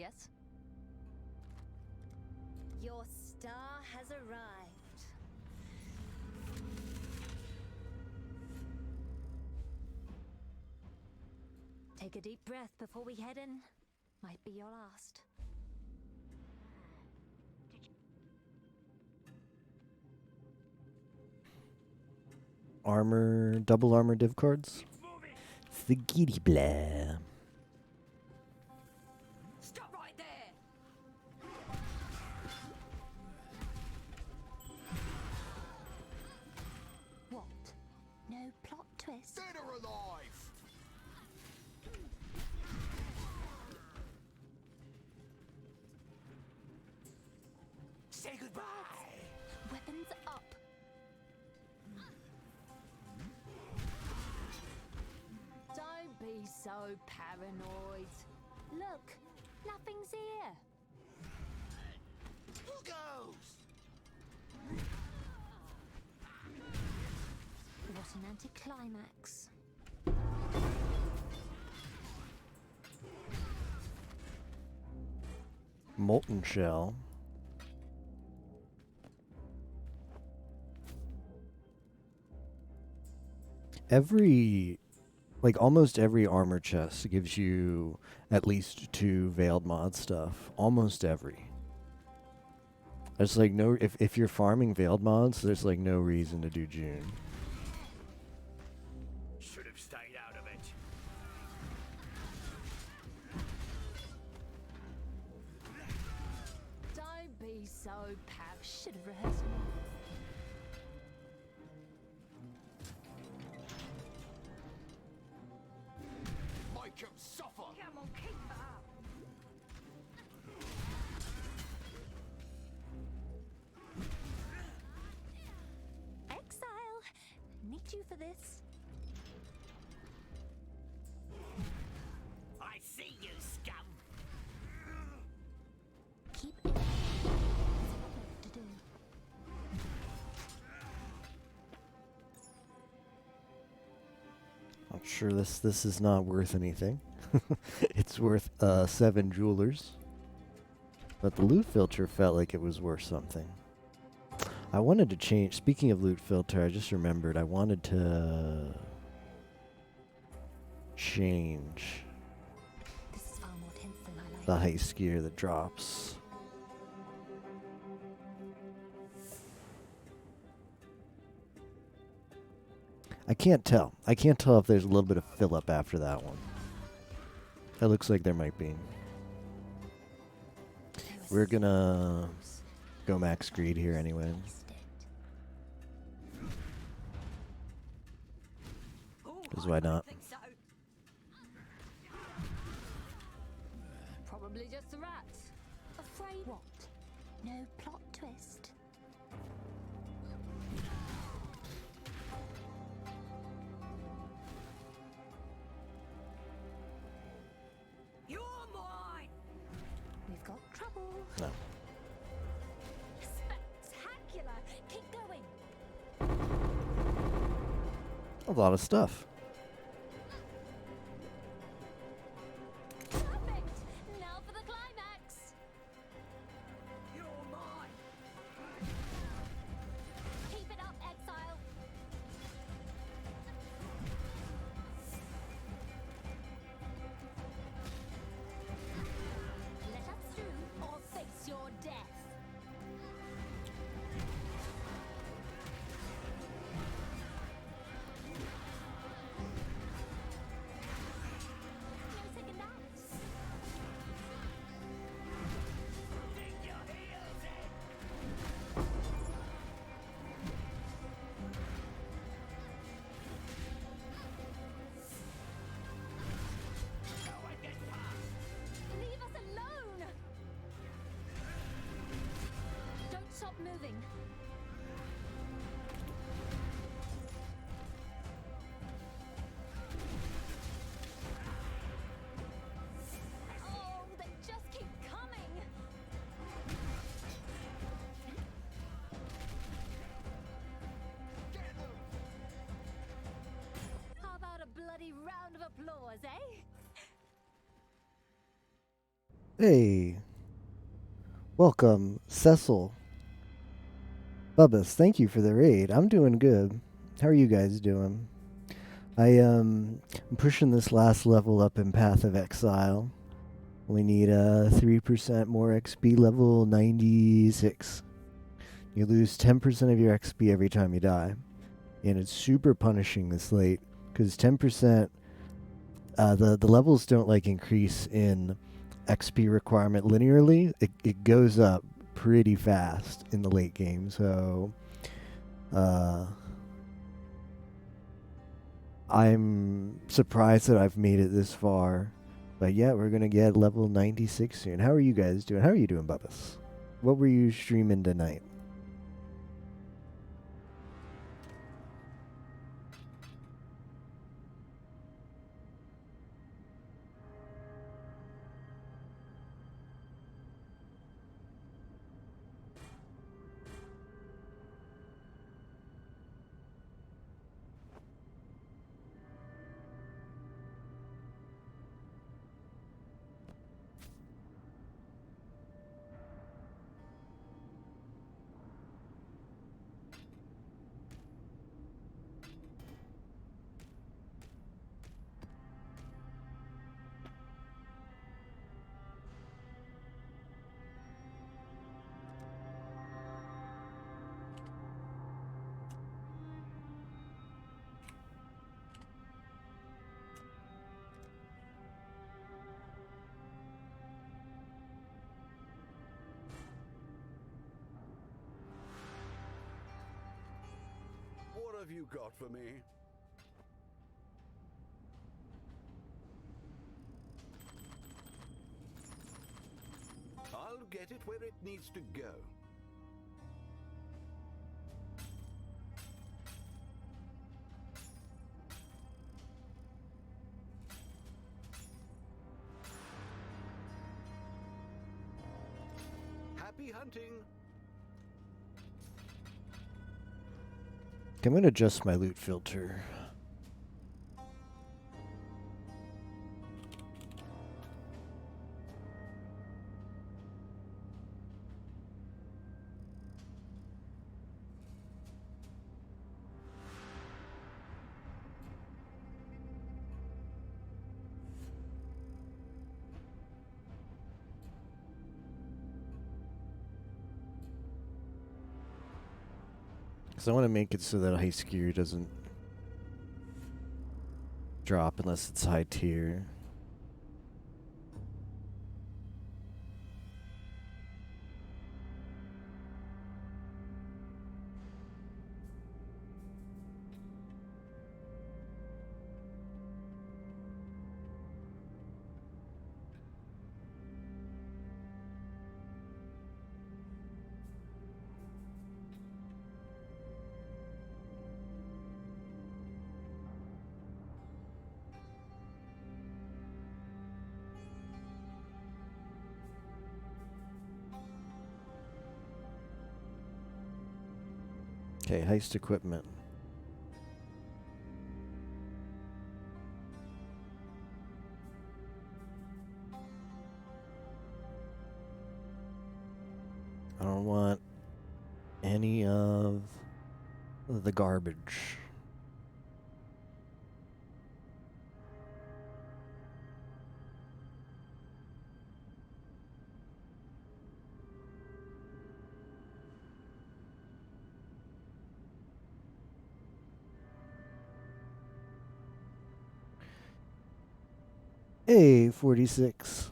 Yes? Your star has arrived. Take a deep breath before we head in. Might be your last. Armor, double armor div cards. Spaghetti blah. Stop right there! What? No plot twist? Dead or alive? Say goodbye. Weapons up. Don't be so paranoid. Look, nothing's here. Who goes? What an anticlimax. Molten shell. Almost every armor chest gives you at least 2 veiled mod stuff. Almost every. There's like no, if you're farming veiled mods, there's like no reason to do June. Should have stayed out of it. Don't be so should have rehearsed more. Make him suffer. Come on, keep it up. Exile! Need you for this. I see you, scum. Keep it up. There's a lot left to do. I'm sure this is not worth anything. It's worth 7 jewelers. But the loot filter felt like it was worth something. I wanted to change. Speaking of loot filter, I just remembered I wanted to change This is far more tense than I like. the heist gear that drops. I can't tell. I can't tell if there's a little bit of fill up after that one. It looks like there might be. We're gonna go max greed here anyway. Because why not? Probably just a rat. Afraid what? No plot twist. You're mine. We've got trouble. No. Spectacular. Keep going. A lot of stuff. Perfect. Now for the climax. You're mine. Keep it up, exile. Let us through or face your death. No second doubts. Dig your heels in. Go and get past. Leave us alone! Don't stop moving. Oh, they just keep coming! Get them. How about a bloody round of applause, eh? Hey, welcome, Cecil. Bubbas, thank you for the raid. I'm doing good. How are you guys doing? I'm pushing this last level up in Path of Exile. We need 3% more XP, level 96. You lose 10% of your XP every time you die. And it's super punishing this late, because 10%, the levels don't like increase in XP requirement linearly. It goes up pretty fast in the late game, so I'm surprised that I've made it this far. But yeah, we're gonna get level 96 soon. How are you guys doing? How are you doing, Bubbas? What were you streaming tonight? What have you got for me? I'll get it where it needs to go. Happy hunting! I'm gonna adjust my loot filter. Because I want to make it so that heist gear doesn't drop unless it's high tier. Okay, heist equipment. I don't want any of the garbage. Hey, 46.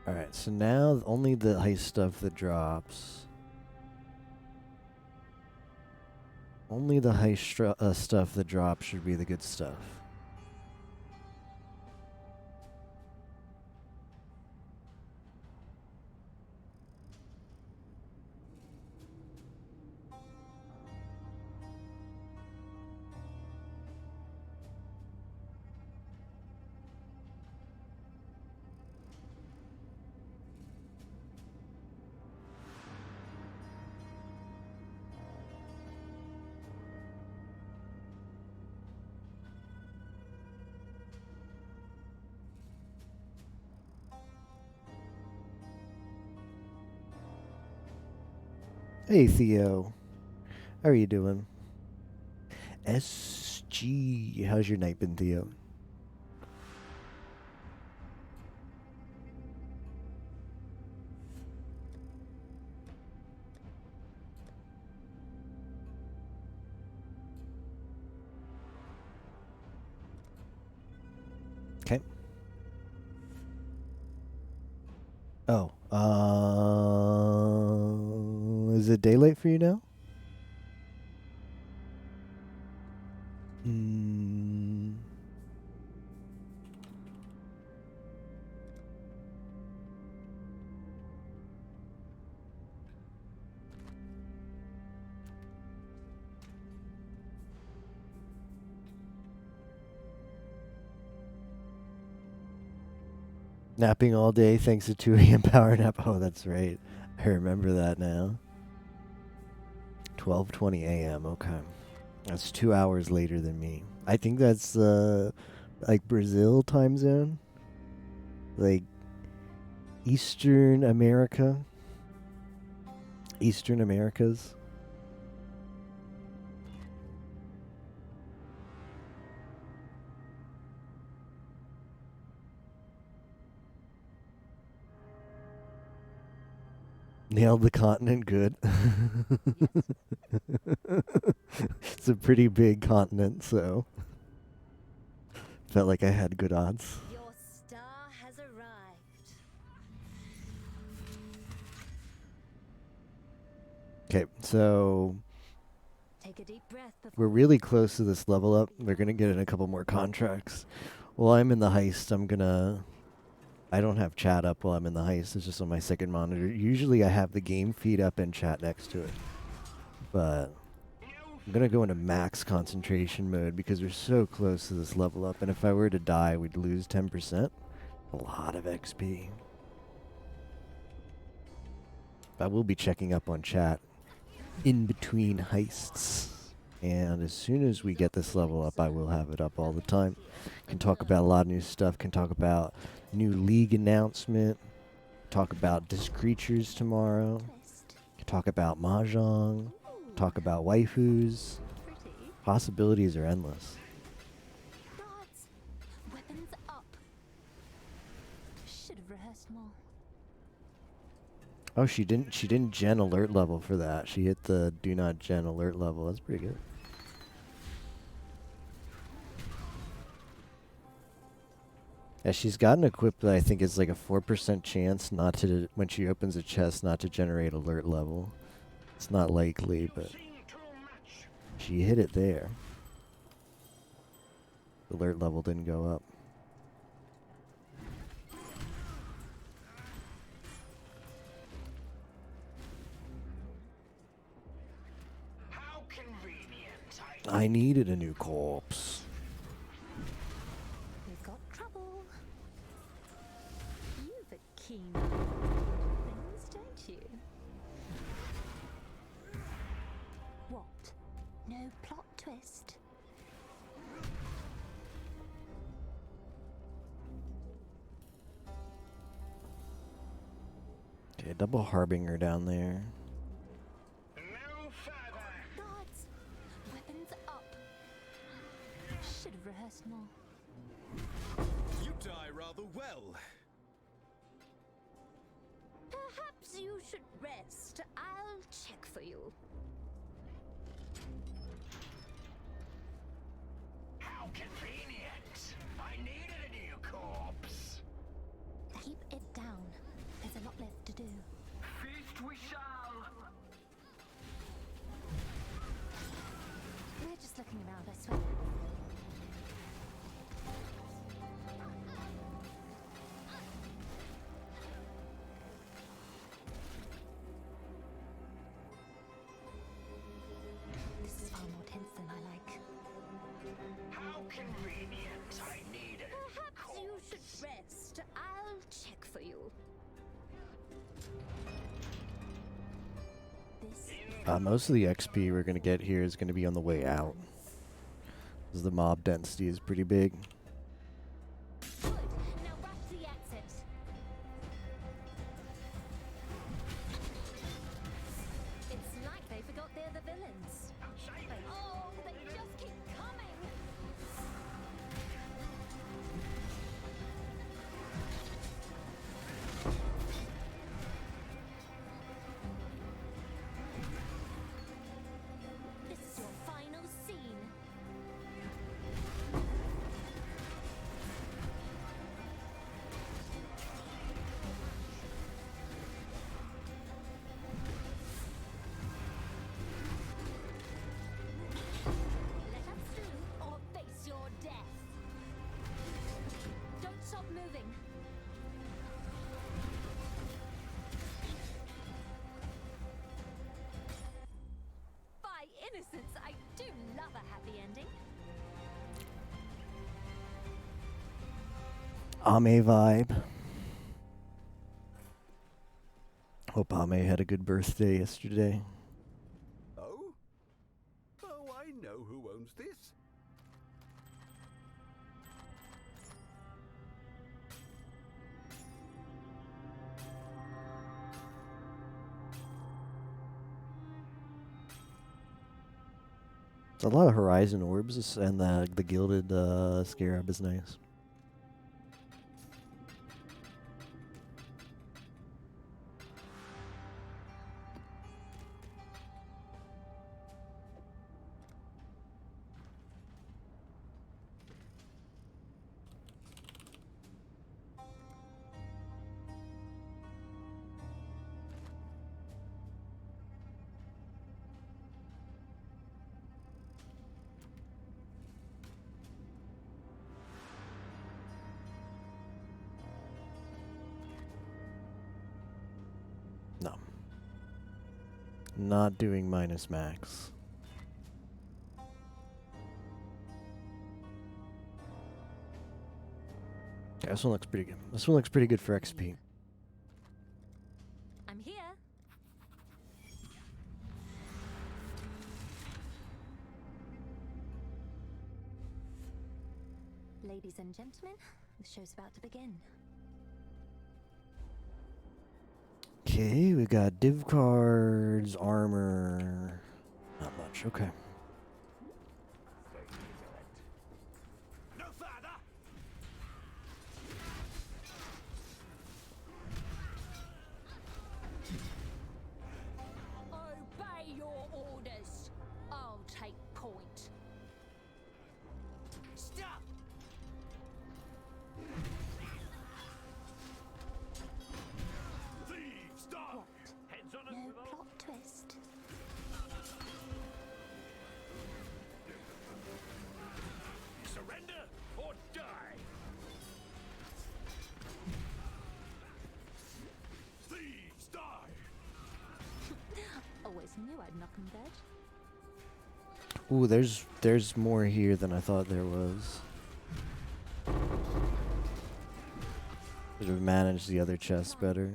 Alright, so now only the heist stuff that drops. Only the heist stuff that drops should be the good stuff. Hey Theo, how are you doing? SG, how's your night been, Theo? Okay. Oh, is it daylight for you now? Hmm. Napping all day thanks to 2 a.m. power nap. Oh, that's right. I remember that now. 12:20 a.m. Okay. That's 2 hours later than me. I think that's like Brazil time zone. Like Eastern America. Eastern Americas. Nailed the continent good. It's a pretty big continent, so felt like I had good odds. Your star has arrived. Okay, so Take a deep breath we're before really close to this level up. We're gonna get in a couple more contracts. While I'm in the heist, I don't have chat up while I'm in the heist. It's just on my second monitor. Usually I have the game feed up and chat next to it. But I'm going to go into max concentration mode because we're so close to this level up. And if I were to die, we'd lose 10%. A lot of XP. I will be checking up on chat in between heists. And as soon as we get this level up, I will have it up all the time. Can talk about a lot of new stuff. Can talk about new league announcement. Talk about disc creatures tomorrow. Twist. Can talk about mahjong. Talk about waifus. Pretty. Possibilities are endless. Guards. Weapons up. Should have rehearsed more. Oh, she didn't gen alert level for that. She hit the do not gen alert level. That's pretty good. Yeah, she's got an equip that I think is like a 4% chance not to, when she opens a chest, not to generate alert level. It's not likely, but she hit it there. Alert level didn't go up. How convenient. I needed a new corpse. We've got trouble. You've a keen things, don't you? What? No plot twist. Okay, double harbinger down there. No further. Guards. Weapons up. Should have rehearsed more. You die rather well. Perhaps you should rest. I'll check for you. How convenient. I needed a new corpse. Keep it down. There's a lot left to do. Feast we shall. We're just looking around, I swear. This is far more tense than I like. How convenient. I needed a new Perhaps you corpse. should rest. I'll check for you. This Most of the XP we're going to get here is going to be on the way out. Because the mob density is pretty big. good. Now rush the exit. It's Ame vibe. Hope Ame had a good birthday yesterday. Oh? Oh, I know who owns this. A lot of Horizon orbs, and the gilded scarab is nice. No. Not doing minus max. Yeah, this one looks pretty good. This one looks pretty good for XP. I'm here. Ladies and gentlemen, the show's about to begin. Okay, we got div cards, armor. Not much, okay. No further. Obey your orders. I'll take point. Stop. Thieves, die. What? Heads on No a swivel. plot twist. Surrender or die. Thieves, die. Always knew I'd knock 'em dead. Ooh, there's more here than I thought there was. Should have managed the other chest better.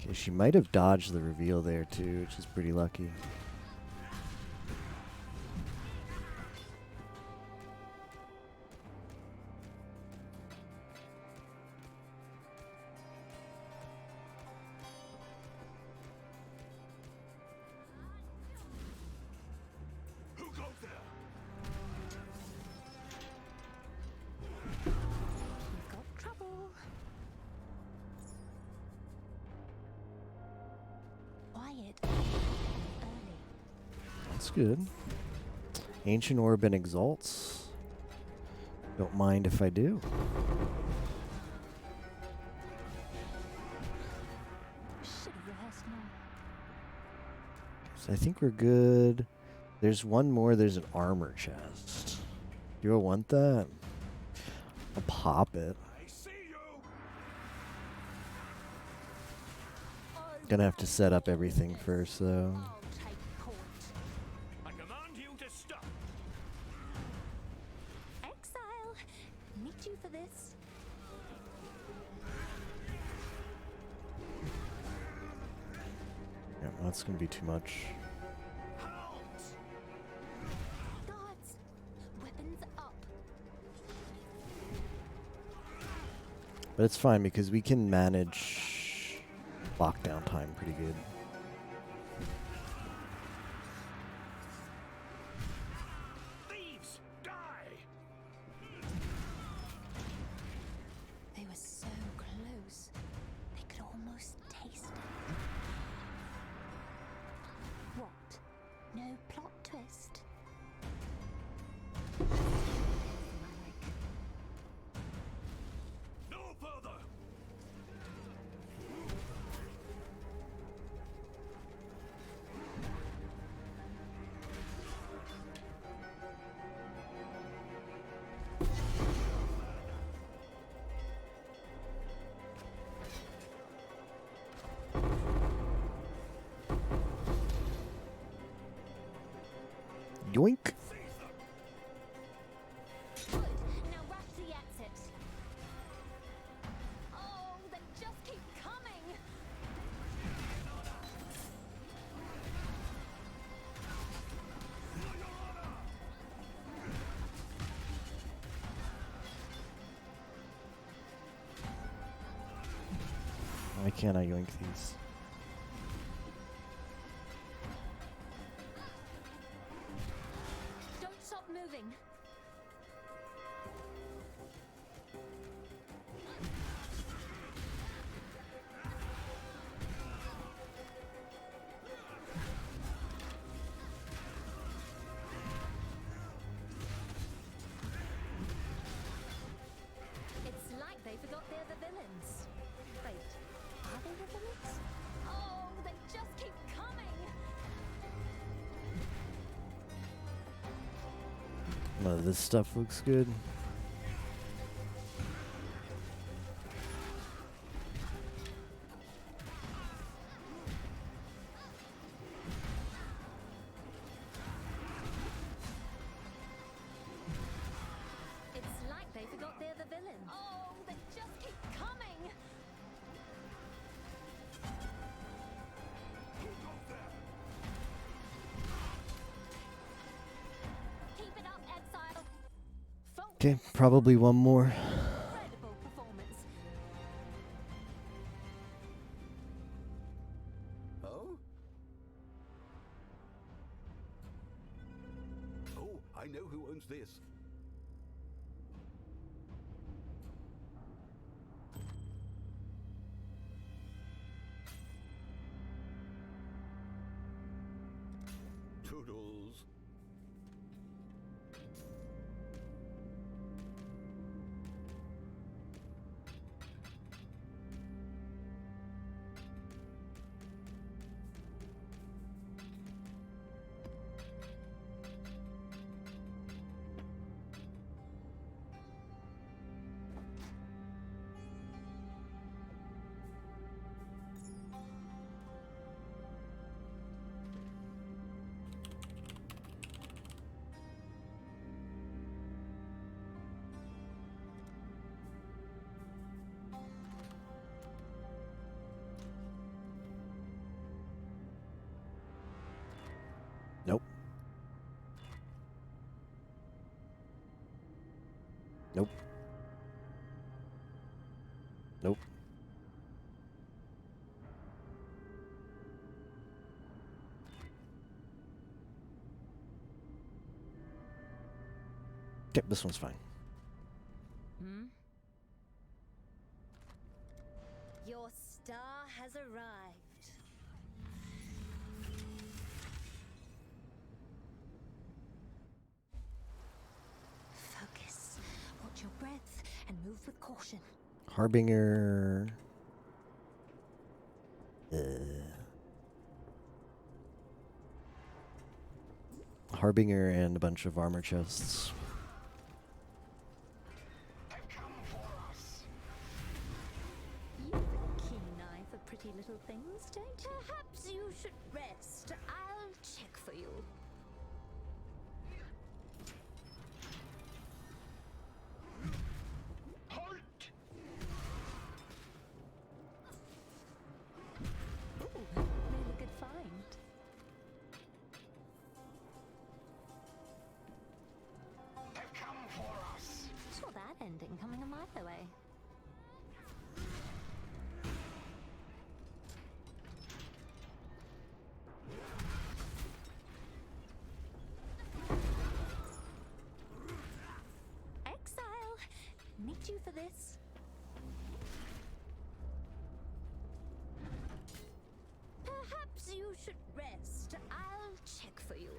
Okay, she might have dodged the reveal there too, which is pretty lucky. Who goes there? We've got trouble. Quiet. Early. That's good. Ancient Orb and Exalts. Don't mind if I do. Should have rehearsed more. So I think we're good. There's one more. There's an armor chest. You all want that? I'll pop it. I see you. Gonna have to set up everything first, though. I'll take point. I command you to stop. Exile. Need you for this. Yeah, that's gonna be too much. Halt. Guards. Weapons up. But it's fine because we can manage lockdown time pretty good. Thieves, die. They were so close. They could almost taste it. What? No plot twist? Like, No further. Yoink! good. Now wrap the action. Why can't I yoink these? Don't stop moving. It's like they forgot they're the villains. Wait, are they the villains? Oh, they just keep coming. Well, this stuff looks good. It's like they forgot they're the villains. Oh, they just keep coming. Keep it up, Exile. Okay, probably one more. Incredible performance. Oh? Oh, I know who owns this. Toodles. Nope. Nope. Nope. Okay, this one's fine. Your star has arrived. Focus. Watch your breath and move with caution. Harbinger. Harbinger and a bunch of armor chests. Have come for us. You've a keen eye for pretty little things, don't you? Perhaps you should rest. I'll check for you. Halt! Really good find. Have come for us. Saw that ending coming a mile away. Exile! Need you for this. Perhaps you should rest. I'll check for you.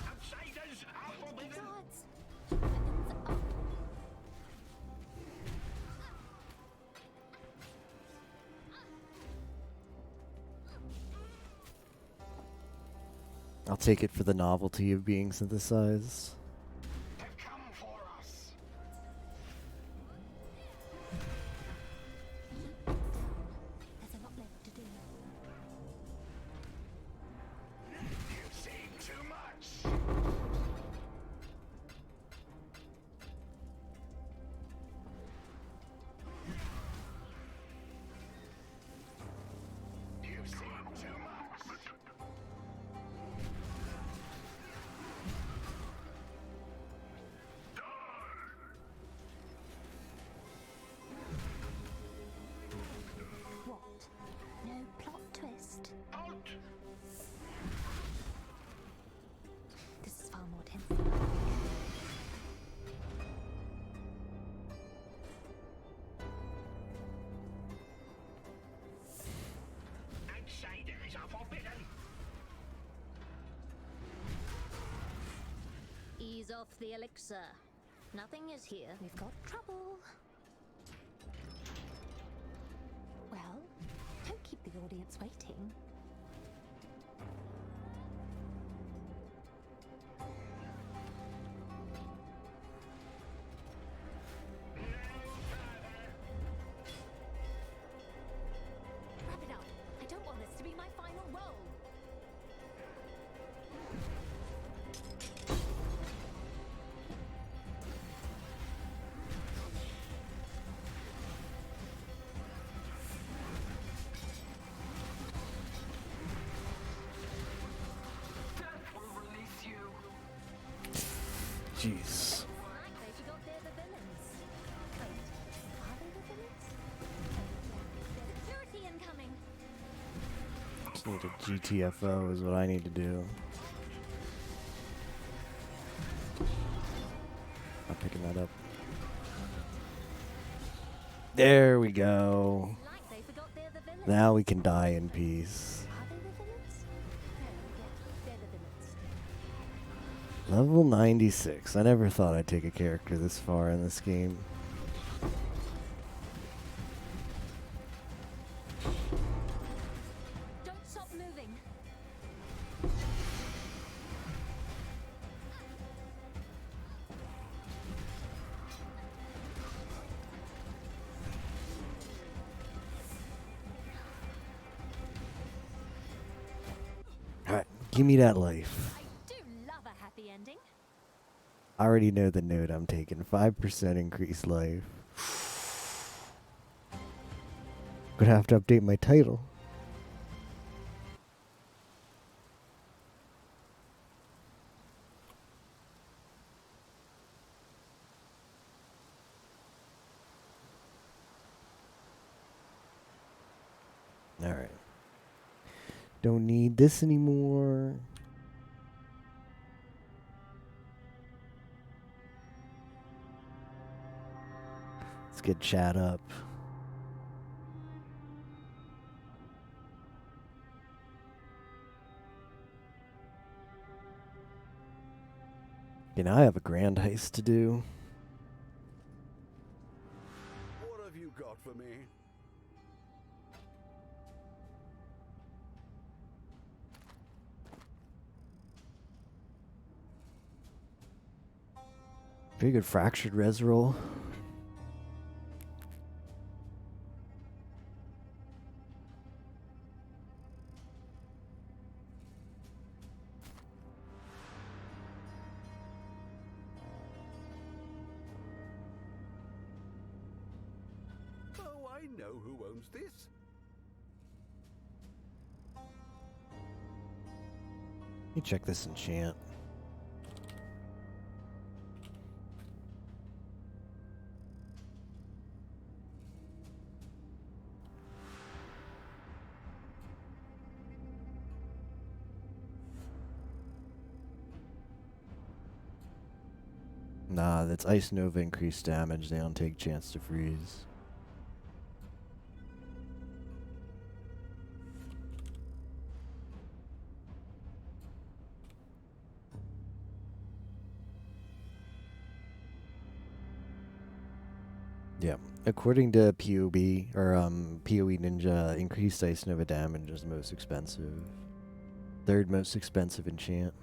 Outsiders are forbidden. Guards! Weapons up. I'll take it for the novelty of being synthesized. Have come for us. There's a lot left to do. You've seen too much. You've seen too much. This is far more tense than I think. Outsiders are forbidden. Ease off the elixir. Nothing is here. We've got trouble. Well, don't keep the audience waiting. Wrap it up. I don't want this to be my final roll. Death will release you. Jeez. Like they forgot they're the villains. Wait, are they the villains? Security incoming. Just need a GTFO is what I need to do. I'm picking that up. There we go. Like they forgot they're the villains. Now we can die in peace. Are they the villains? No, yeah, they're the villains. Level 96. I never thought I'd take a character this far in this game. Don't stop moving. Alright, give me that life. I do love a happy ending. I already know the note I'm taking. 5% increased life. Gonna have to update my title. Alright. Don't need this anymore. Let's get chat up. Okay, now I have a grand heist to do. What have you got for me? Pretty good fractured res roll. Oh, I know who owns this. Let me check this enchant. Nah, that's Ice Nova increased damage. They don't take chance to freeze. Yeah, according to POB or POE Ninja, increased Ice Nova damage is the most expensive. Third most expensive enchant.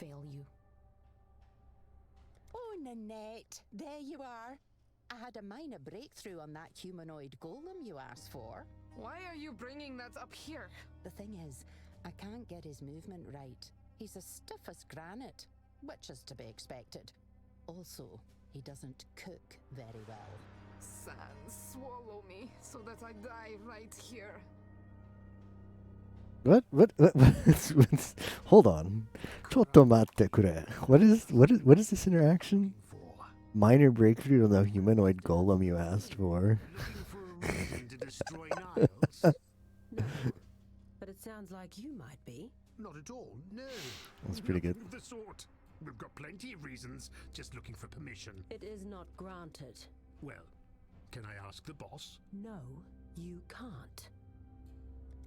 fail you. Oh, Nanette, there you are. I had a minor breakthrough on that humanoid golem you asked for. Why are you bringing that up here? The thing is, I can't get his movement right. He's as stiff as granite, which is to be expected. Also, he doesn't cook very well. Sans, swallow me so that I die right here. What? Hold on. Chotomatte kure. What is this interaction? Minor breakthrough on the humanoid golem you asked for. Looking for a reason to destroy Niles? No, but it sounds like you might be. Not at all, no. That's pretty good. Nothing of the sort. We've got plenty of reasons, just looking for permission. It is not granted. Well, can I ask the boss? No, you can't.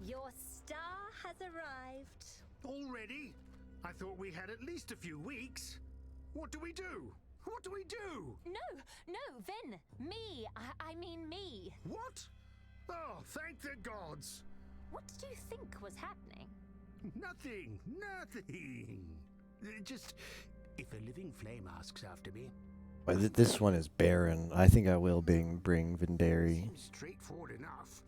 Your star has arrived. Already? I thought we had at least a few weeks. What do we do? What do we do? No, Vin. Me. I mean me. What? Oh, thank the gods. What did you think was happening? Nothing. Just, if a living flame asks after me. This one is barren. I think I will bring Vindari. Seems straightforward enough.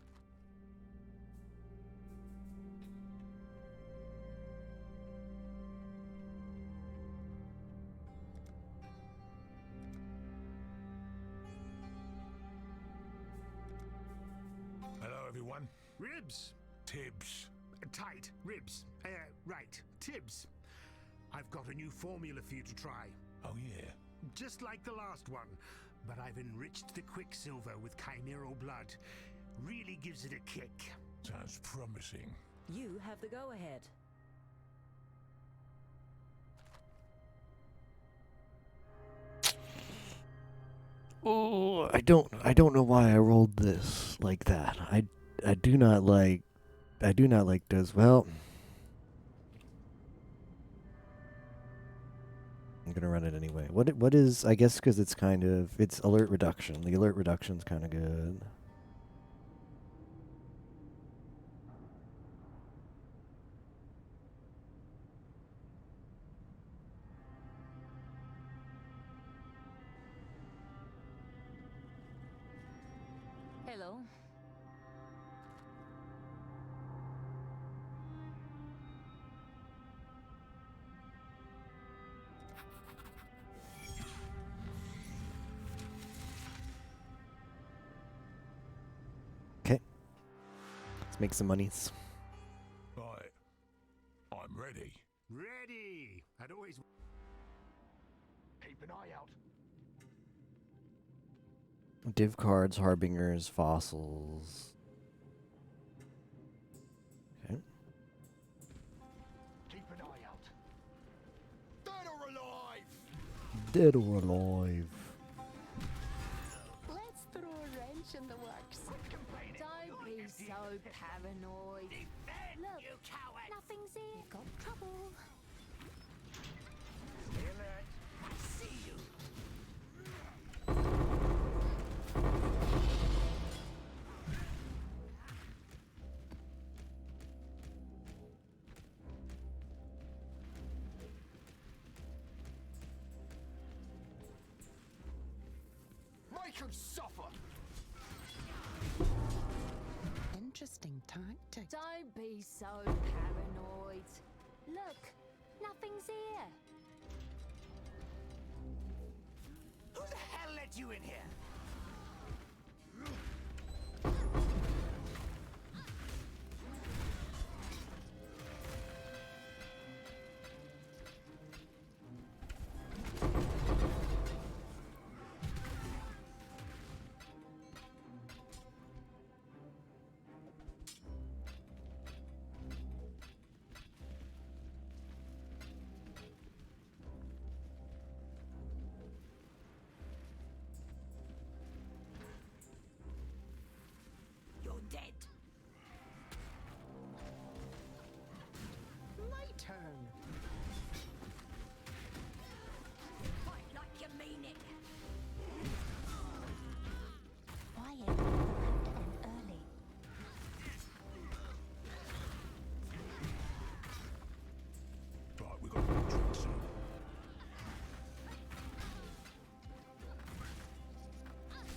Hello, everyone. Ribs. Tibbs. Tight. Ribs. Right. Tibbs. I've got a new formula for you to try. Oh, yeah. Just like the last one, but I've enriched the quicksilver with chimeral blood. Really gives it a kick. Sounds promising. You have the go-ahead. Oh, I don't know why I rolled this like that. I do not like those. Well, I'm gonna run it anyway. What is? I guess because it's alert reduction. The alert reduction's kind of good. Hello. Okay. Let's make some monies. Right. I'm ready. Ready. I'd always keep an eye out. Div cards, harbingers, fossils. Okay. Keep an eye out. Dead or alive? Dead or alive. Let's throw a wrench in the works. Don't be so paranoid. Look, You coward! nothing's here. Got trouble. I see you. Make him suffer. Interesting tactic. Don't be so paranoid. Look, nothing's here. Who the hell let you in here?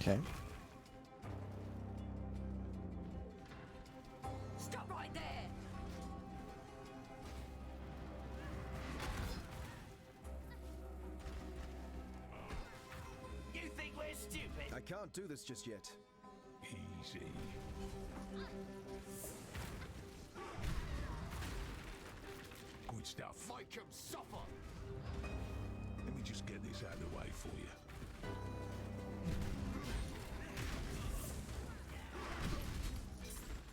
Okay. Stop right there! You think we're stupid? I can't do this just yet. Easy. Good stuff. Make him suffer! Let me just get this out of the way for you.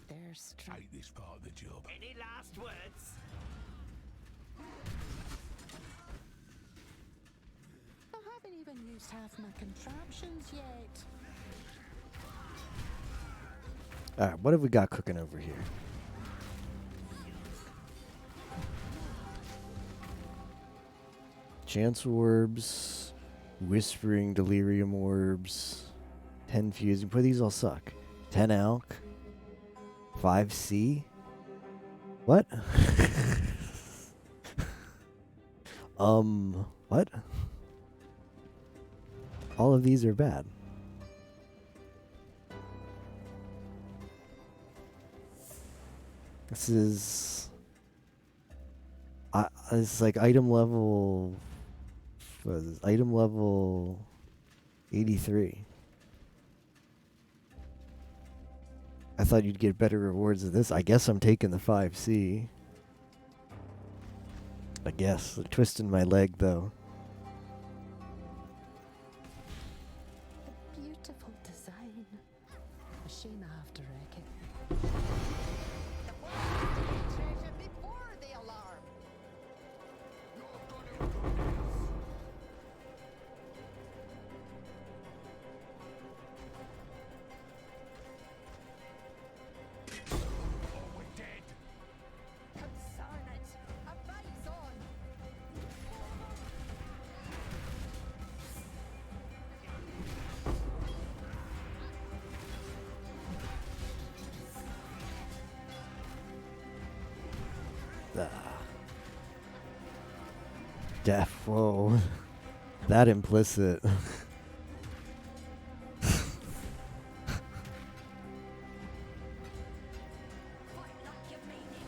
There's Hate this part of the job. Any last words? I haven't even used half my contraptions yet. Alright, what have we got cooking over here? Chance orbs, whispering delirium orbs, 10 fusing. Boy, these all suck. 10 alk, 5C. What? What? All of these are bad. This is it's like item level. What is this? Item level 83. I thought you'd get better rewards than this. I guess I'm taking the 5C. I guess. Twisting my leg though. A beautiful design. A shame I have to wreck it. Treasure before the alarm! Oh, we're dead. Concern it! A base on! Def. Whoa. That implicit. Fight like you mean it.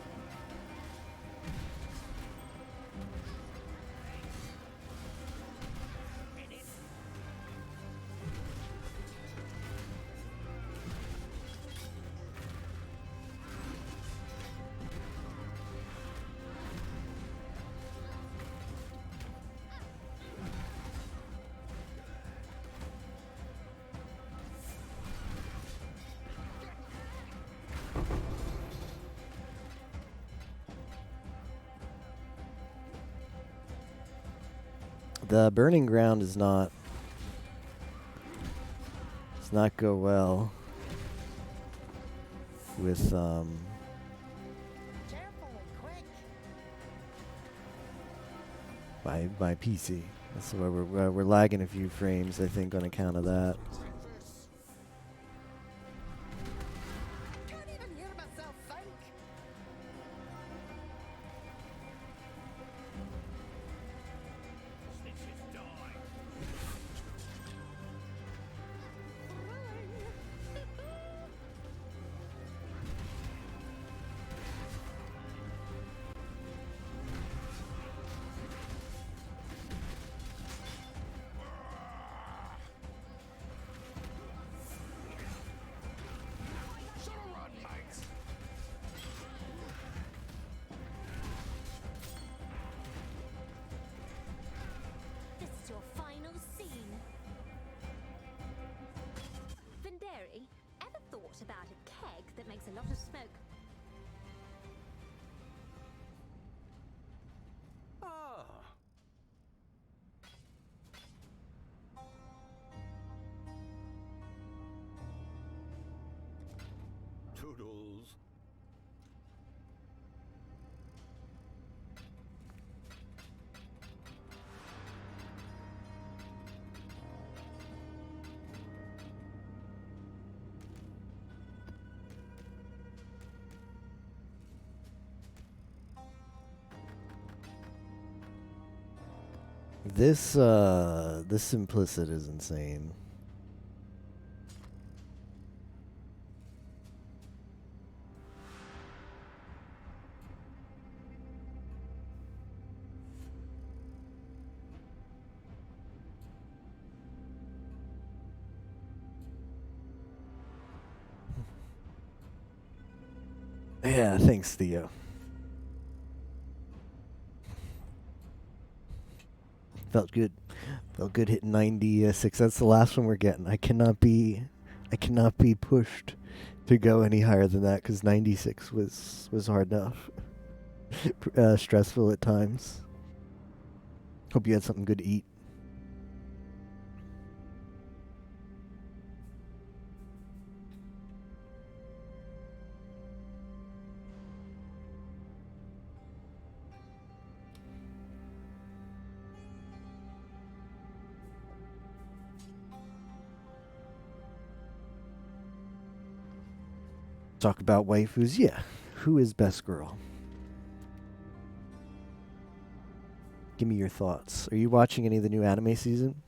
The burning ground does not go well with Careful and quick! my PC. That's why we're lagging a few frames, I think, on account of that. Can't even hear myself think! Snitches die. Should've run, mate! This is your final scene. Venderi, ever thought about a keg that makes a lot of smoke? Ah. Toodles. This this implicit is insane. Yeah, thanks, Theo. Felt good. Felt good hitting 96. That's the last one we're getting. I cannot be pushed to go any higher than that because 96 was hard enough. Stressful at times. Hope you had something good to eat. Talk about waifus. Yeah. Who is best girl? Give me your thoughts. Are you watching any of the new anime season?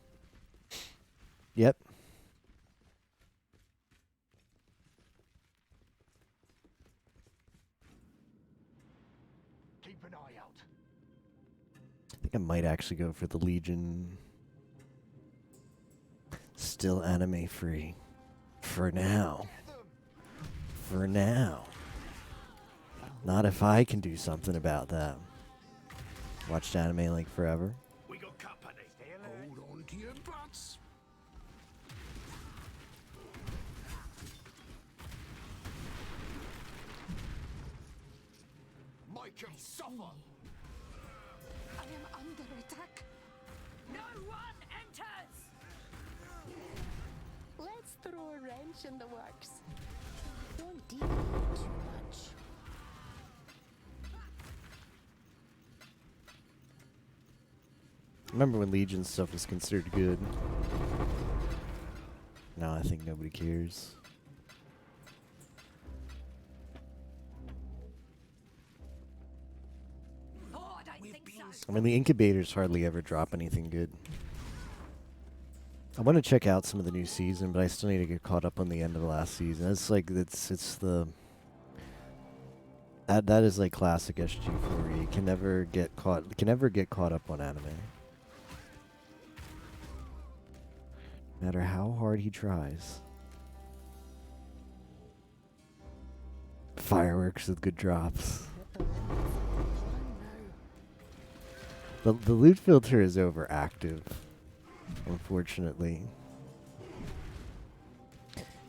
Yep. Keep an eye out. I think I might actually go for the Legion. Still anime free. For now. For now. Not if I can do something about that. Watched anime like forever. We got company. Hold on to your butts. Make him suffer. I am under attack. No one enters! Let's throw a wrench in the works. Don't deviate too much. Remember when Legion stuff was considered good? Now I think nobody cares. Oh, I don't think so. I mean, the incubators hardly ever drop anything good. I want to check out some of the new season, but I still need to get caught up on the end of the last season. It's like it's the that is like classic SG4E. You can never get caught up on anime. No matter how hard he tries. Fireworks with good drops. The loot filter is overactive, unfortunately.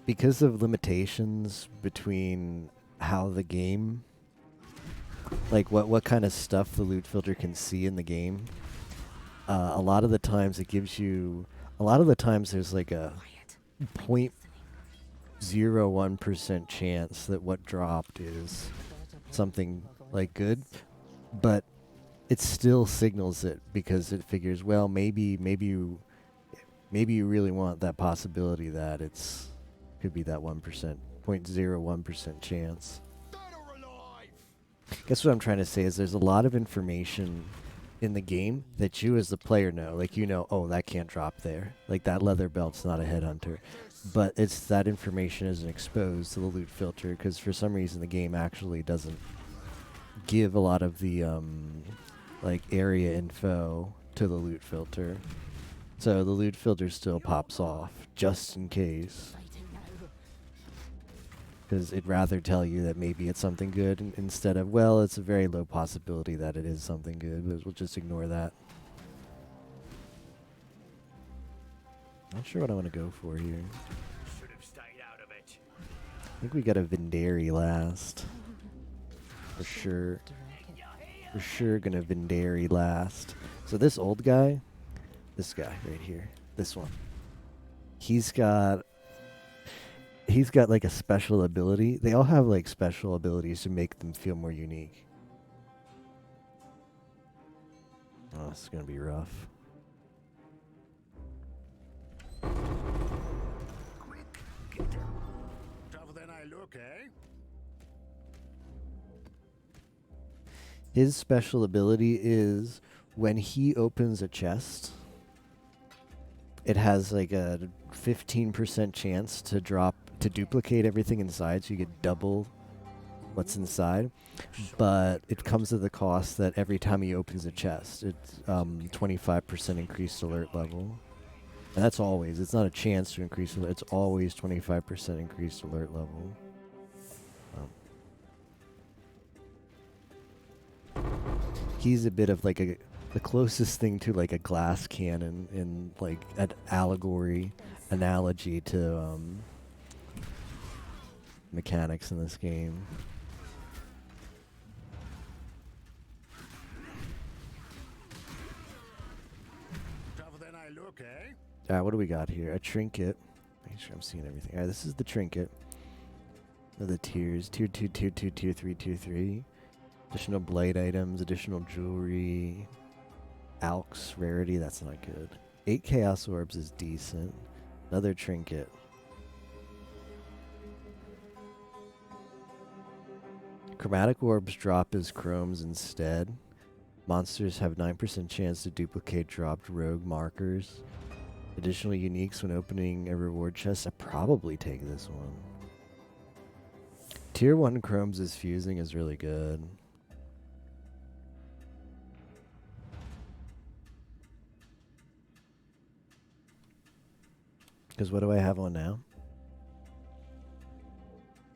Because of limitations between how the game, like what kind of stuff the loot filter can see in the game, a lot of the times it gives you, a lot of the times there's like a 0.01% chance that what dropped is something like good, but it still signals it because it figures, well, maybe you really want that possibility that it's could be that 1%, 0.01% chance. Guess what I'm trying to say is there's a lot of information in the game that you as the player know. Like, you know, oh, that can't drop there. Like, that leather belt's not a headhunter. But it's that information isn't exposed to the loot filter because for some reason the game actually doesn't give a lot of the like area info to the loot filter. So the loot filter still pops off just in case. Because it'd rather tell you that maybe it's something good instead of, well, it's a very low possibility that it is something good, but we'll just ignore that. Not sure what I want to go for here. Should have stayed out of it. I think we got a Vendari last. For sure. For sure gonna Vendari last. So this old guy, this guy right here, this one, he's got like a special ability. They all have like special abilities to make them feel more unique. Oh, this is gonna be rough. Quick, get down. Tougher than I look, eh? His special ability is when he opens a chest, it has like a 15% chance to duplicate everything inside, so you get double what's inside. But it comes at the cost that every time he opens a chest, it's 25% increased alert level. And that's always, it's not a chance to increase alert, it's always 25% increased alert level. He's a bit of like the closest thing to like a glass cannon in like an analogy to mechanics in this game. Tougher than I look, eh? Alright, what do we got here? A trinket. Make sure I'm seeing everything. Alright, this is the trinket. The tiers. Tier 2, Tier 2, Tier 3, Tier 3. Additional blade items, additional jewelry. Alks, rarity, that's not good. 8 chaos orbs is decent. Another trinket. Chromatic orbs drop as chromes instead. Monsters have 9% chance to duplicate dropped rogue markers. Additional uniques when opening a reward chest. I probably take this one. Tier 1 chromes is fusing is really good. Because what do I have on now?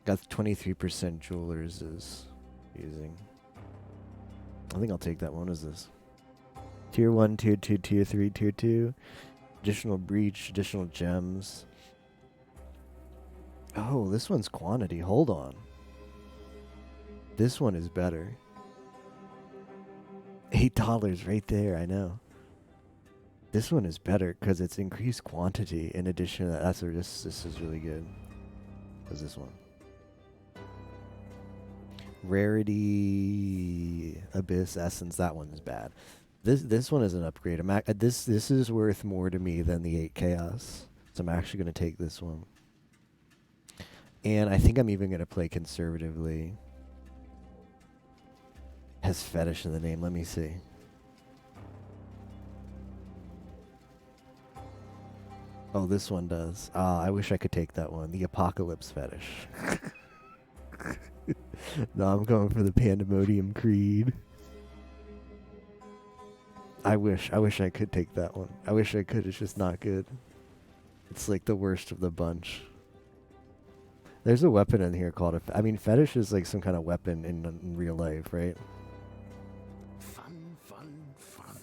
Got 23% jewelers is using. I think I'll take that one. What is this? Tier 1, Tier 2, Tier 3, Tier 2. Additional breach, additional gems. Oh, this one's quantity. Hold on. This one is better. $8 right there, I know. This one is better because it's increased quantity in addition to that. That's where this is really good. What's this one? Rarity, Abyss, Essence. That one is bad. This one is an upgrade. This is worth more to me than the 8 Chaos. So I'm actually going to take this one. And I think I'm even going to play conservatively. Has fetish in the name. Let me see. Oh, this one does. I wish I could take that one. The Apocalypse Fetish. No, I'm going for the Pandemonium Creed. I wish I could take that one. I wish I could. It's just not good. It's like the worst of the bunch. There's a weapon in here called I mean, fetish is like some kind of weapon in real life, right? Fun, fun, fun.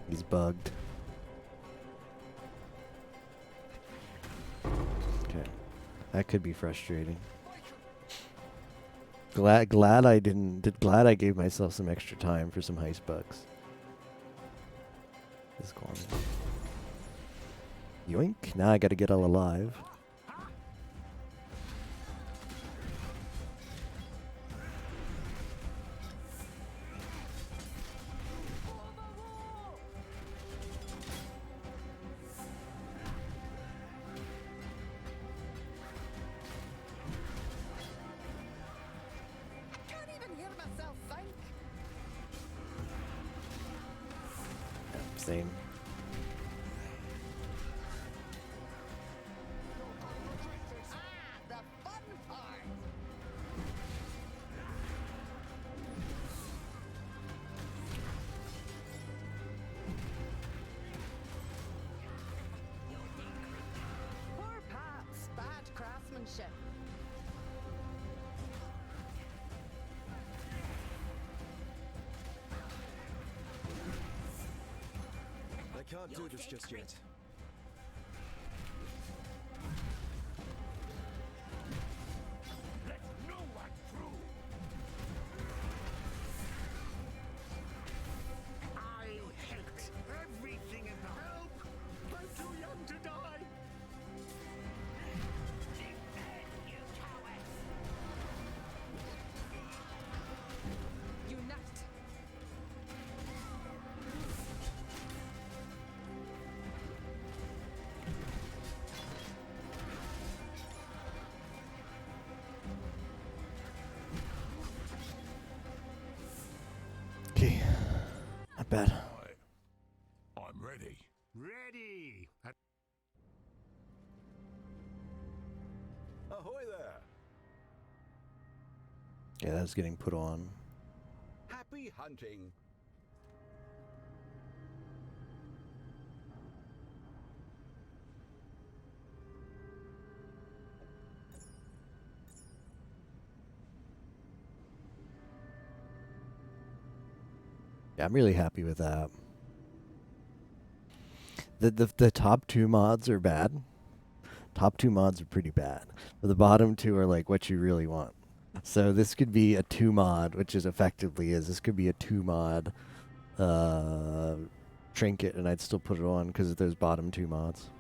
He's bugged. Okay. That could be frustrating. Glad I gave myself some extra time for some heist bugs. This gone. Yoink. Now I gotta get all alive. Same. Poor Pat's bad craftsmanship. I can't do this just yet. Let no one through. I hate everything in the help. I'm too young to die. Defend, you cowards. Unite. Okay. Not bad. I'm ready. Ready. Ahoy there! Yeah, that's getting put on. Happy hunting! Yeah, I'm really happy with that. The top 2 mods are bad. Top 2 mods are pretty bad. But the bottom 2 are like what you really want. So this could be a 2 mod, which is effectively is. This could be a 2 mod trinket, and I'd still put it on because of those bottom 2 mods.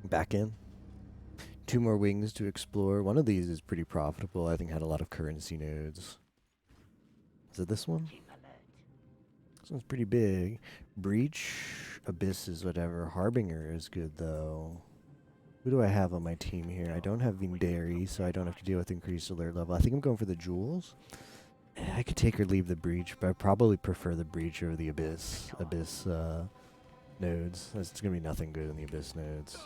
Back in. 2 more wings to explore. One of these is pretty profitable. I think had a lot of currency nodes. Is it this one? This one's pretty big. Breach, Abyss is whatever. Harbinger is good though. Who do I have on my team here? I don't have Vindari, so I don't have to deal with increased alert level. I think I'm going for the jewels. I could take or leave the breach, but I probably prefer the breach over the Abyss. Abyss nodes. It's gonna be nothing good in the Abyss nodes.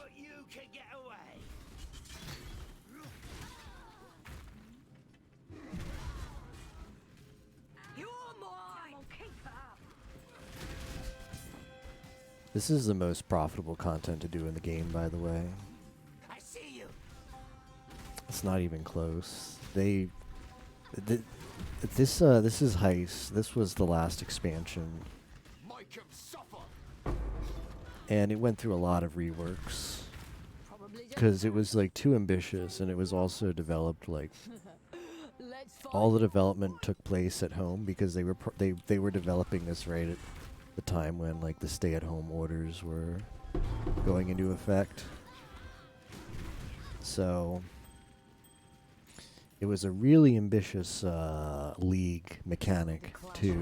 This is the most profitable content to do in the game, by the way. I see you. It's not even close. This is Heist. This was the last expansion. Make him suffer. And it went through a lot of reworks. Because it was like too ambitious, and it was also developed like all the development took place at home because they were developing this right at the time when like the stay-at-home orders were going into effect. So it was a really ambitious league mechanic to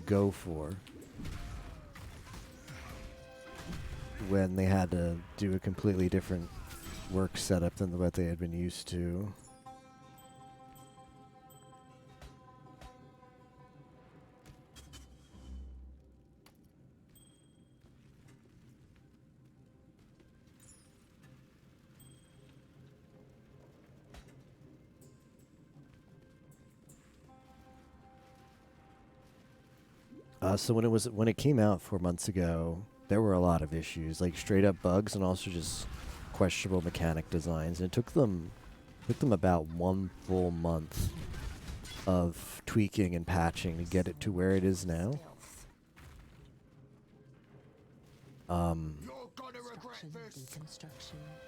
go for when they had to do a completely different work setup than what they had been used to. So when it came out 4 months ago, there were a lot of issues, like straight up bugs and also just questionable mechanic designs. And it took them about 1 full month of tweaking and patching to get it to where it is now.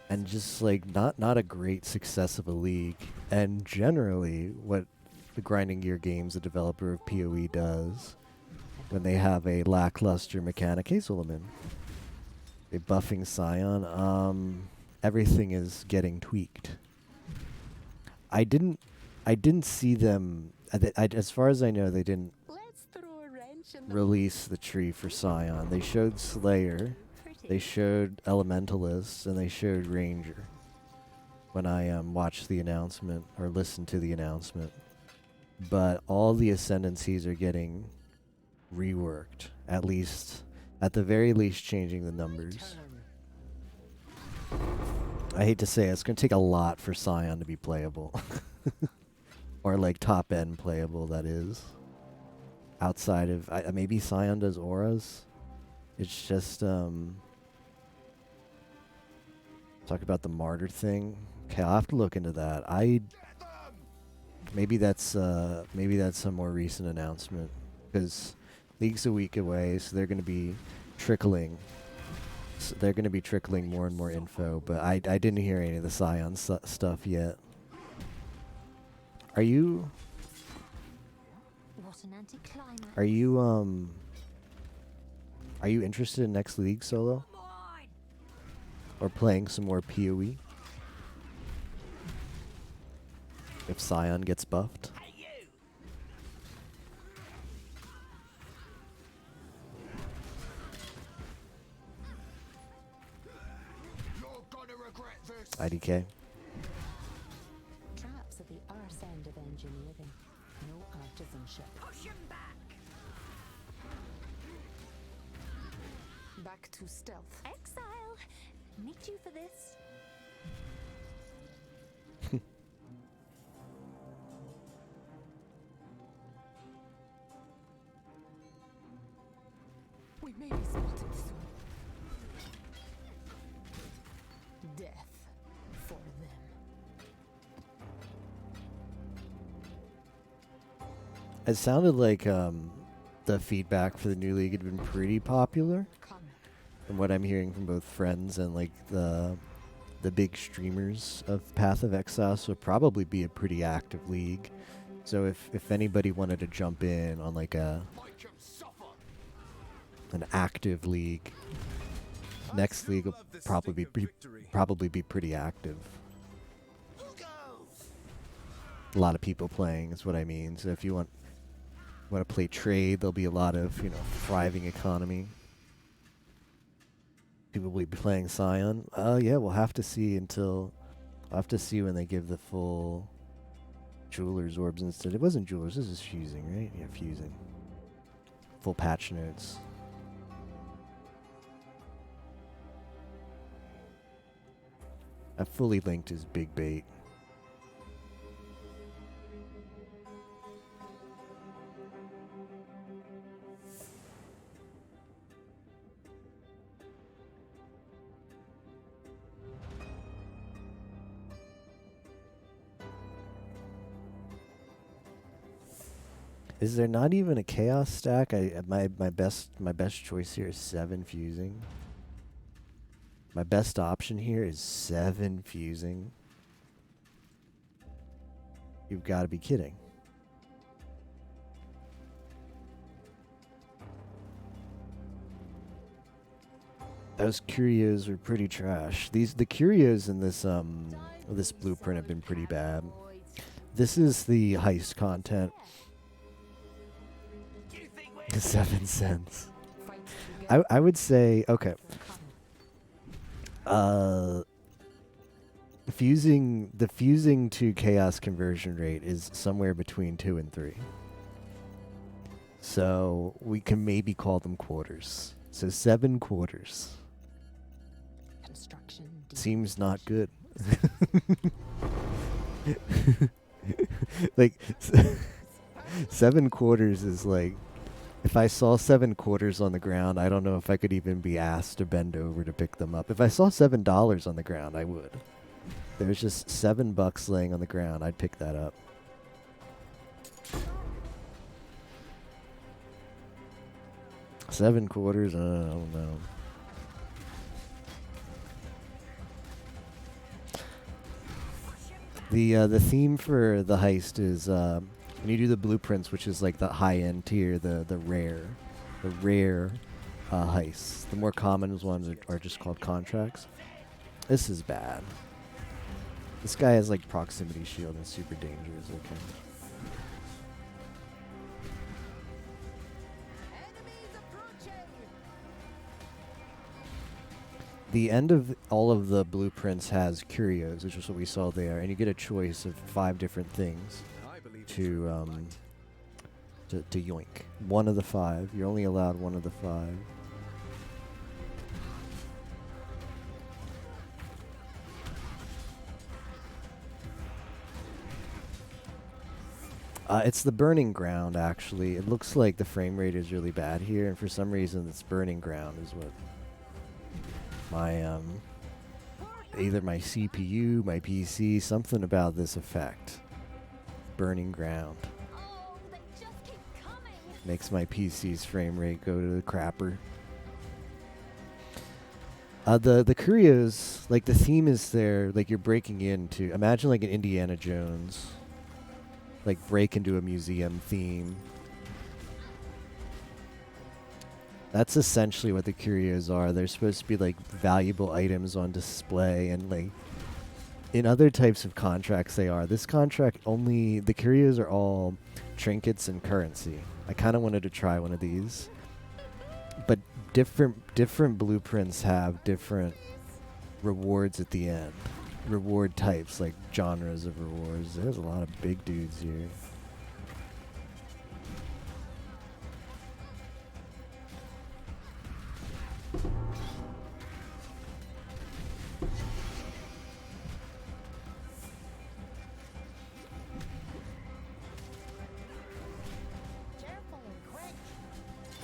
And just like not a great success of a league. And generally, what the Grinding Gear Games, the developer of PoE, does when they have a lackluster mechanic. Hey, Solomon. They buffing Scion. Everything is getting tweaked. I didn't see them. As far as I know, they didn't release the tree for Scion. They showed Slayer, they showed Elementalist, and they showed Ranger. When I watched the announcement or listened to the announcement, but all the ascendancies are getting reworked, at the very least changing the numbers. I hate to say it, it's going to take a lot for Scion to be playable. Or like top end playable, that is. Outside of, maybe Scion does auras? It's just, talk about the martyr thing. Okay, I'll have to look into that. Maybe that's a more recent announcement, because League's a week away, so they're going to be trickling. They're going to be trickling more and more info, but I didn't hear any of the Scion stuff yet. Are you? What an anticlimax. Are you interested in next league solo? Or playing some more PoE? If Scion gets buffed? IDK. Traps at the arse end of engineering. No artisanship. Push him back. Back to stealth. Exile. Need you for this. We may be spotted soon. Death for them. It sounded like the feedback for the new league had been pretty popular. From what I'm hearing from both friends and like the big streamers of Path of Exile, so it'll probably be a pretty active league. So if anybody wanted to jump in on like an active league, next league will probably be pretty active. A lot of people playing is what I mean. So if you want to play trade, there'll be a lot of thriving economy. People will be playing Scion. Yeah, we'll have to see when they give the full Jeweler's orbs instead. It wasn't Jeweler's, this is fusing, right? Yeah, fusing. Full patch notes. A fully linked is big bait. Is there not even a chaos stack? My best choice here is 7 fusing. My best option here is 7 fusing. You've got to be kidding. Those curios are pretty trash. The curios in this blueprint have been pretty bad. This is the heist content. 7 cents. I would say, okay. The fusing to chaos conversion rate is somewhere between 2 and 3. So we can maybe call them quarters. So 7 quarters. Construction seems not good. Like 7 quarters is like, if I saw 7 quarters on the ground, I don't know if I could even be asked to bend over to pick them up. If I saw $7 on the ground, I would. There's just $7 laying on the ground, I'd pick that up. $7 quarters, I don't know. The theme for the heist is when you do the blueprints, which is like the high-end tier, the rare heists. The more common ones are just called contracts. This is bad. This guy has like proximity shield and super dangerous. Okay. The end of all of the blueprints has curios, which is what we saw there, and you get a choice of 5 different things to yoink. One of the 5. You're only allowed one of the 5. It's the burning ground, actually. It looks like the frame rate is really bad here, and for some reason, it's burning ground is what my either my CPU, my PC, something about this effect. Burning ground. Oh, they just keep coming. Makes my PC's frame rate go to the crapper. The curios, like the theme is there, like you're breaking into, imagine like an Indiana Jones, like break into a museum theme. That's essentially what the curios are. They're supposed to be like valuable items on display, and like in other types of contracts they are. This contract only, the curios are all trinkets and currency. I kind of wanted to try one of these, but different blueprints have different rewards at the end. Reward types, like genres of rewards. There's a lot of big dudes here.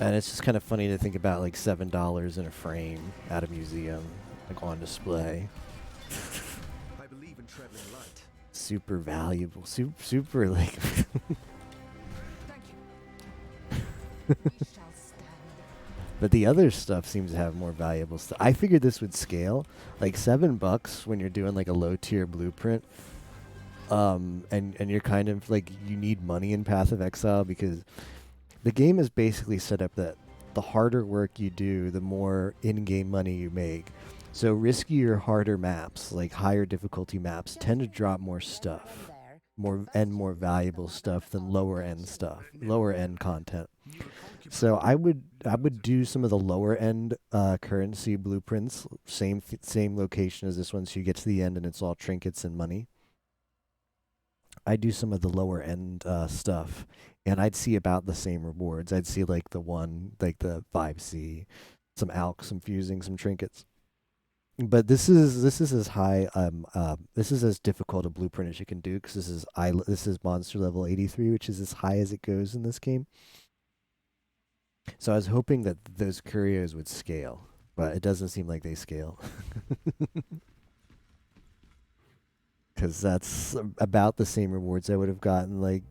And it's just kind of funny to think about like $7 in a frame at a museum, like on display. I believe in traveling light. Super valuable, super like. But the other stuff seems to have more valuable stuff. I figured this would scale, like $7 when you're doing like a low tier blueprint. And you're kind of like, you need money in Path of Exile because the game is basically set up that the harder work you do, the more in-game money you make. So riskier, harder maps, like higher difficulty maps, tend to drop more stuff, more valuable stuff than lower end stuff, lower end content. So I would do some of the lower end currency blueprints, same location as this one, so you get to the end and it's all trinkets and money. I do some of the lower end stuff, and I'd see about the same rewards. I'd see like the 5C, some alch, some fusing, some trinkets. But this is as high this is as difficult a blueprint as you can do, because this is monster level 83, which is as high as it goes in this game. So I was hoping that those curios would scale, but it doesn't seem like they scale. Because that's about the same rewards I would have gotten like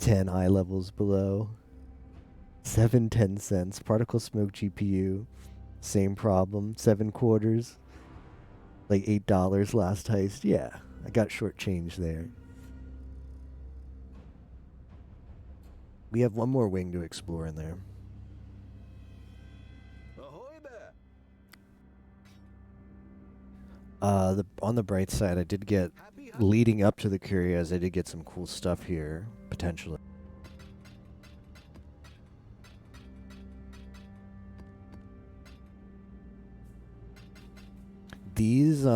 10 eye levels below. 10 cents. Particle smoke GPU. Same problem. 7 quarters. Like $8 last heist. Yeah, I got short change there. We have one more wing to explore in there. On the bright side, I did get, leading up to the curios, I did get some cool stuff here, potentially. These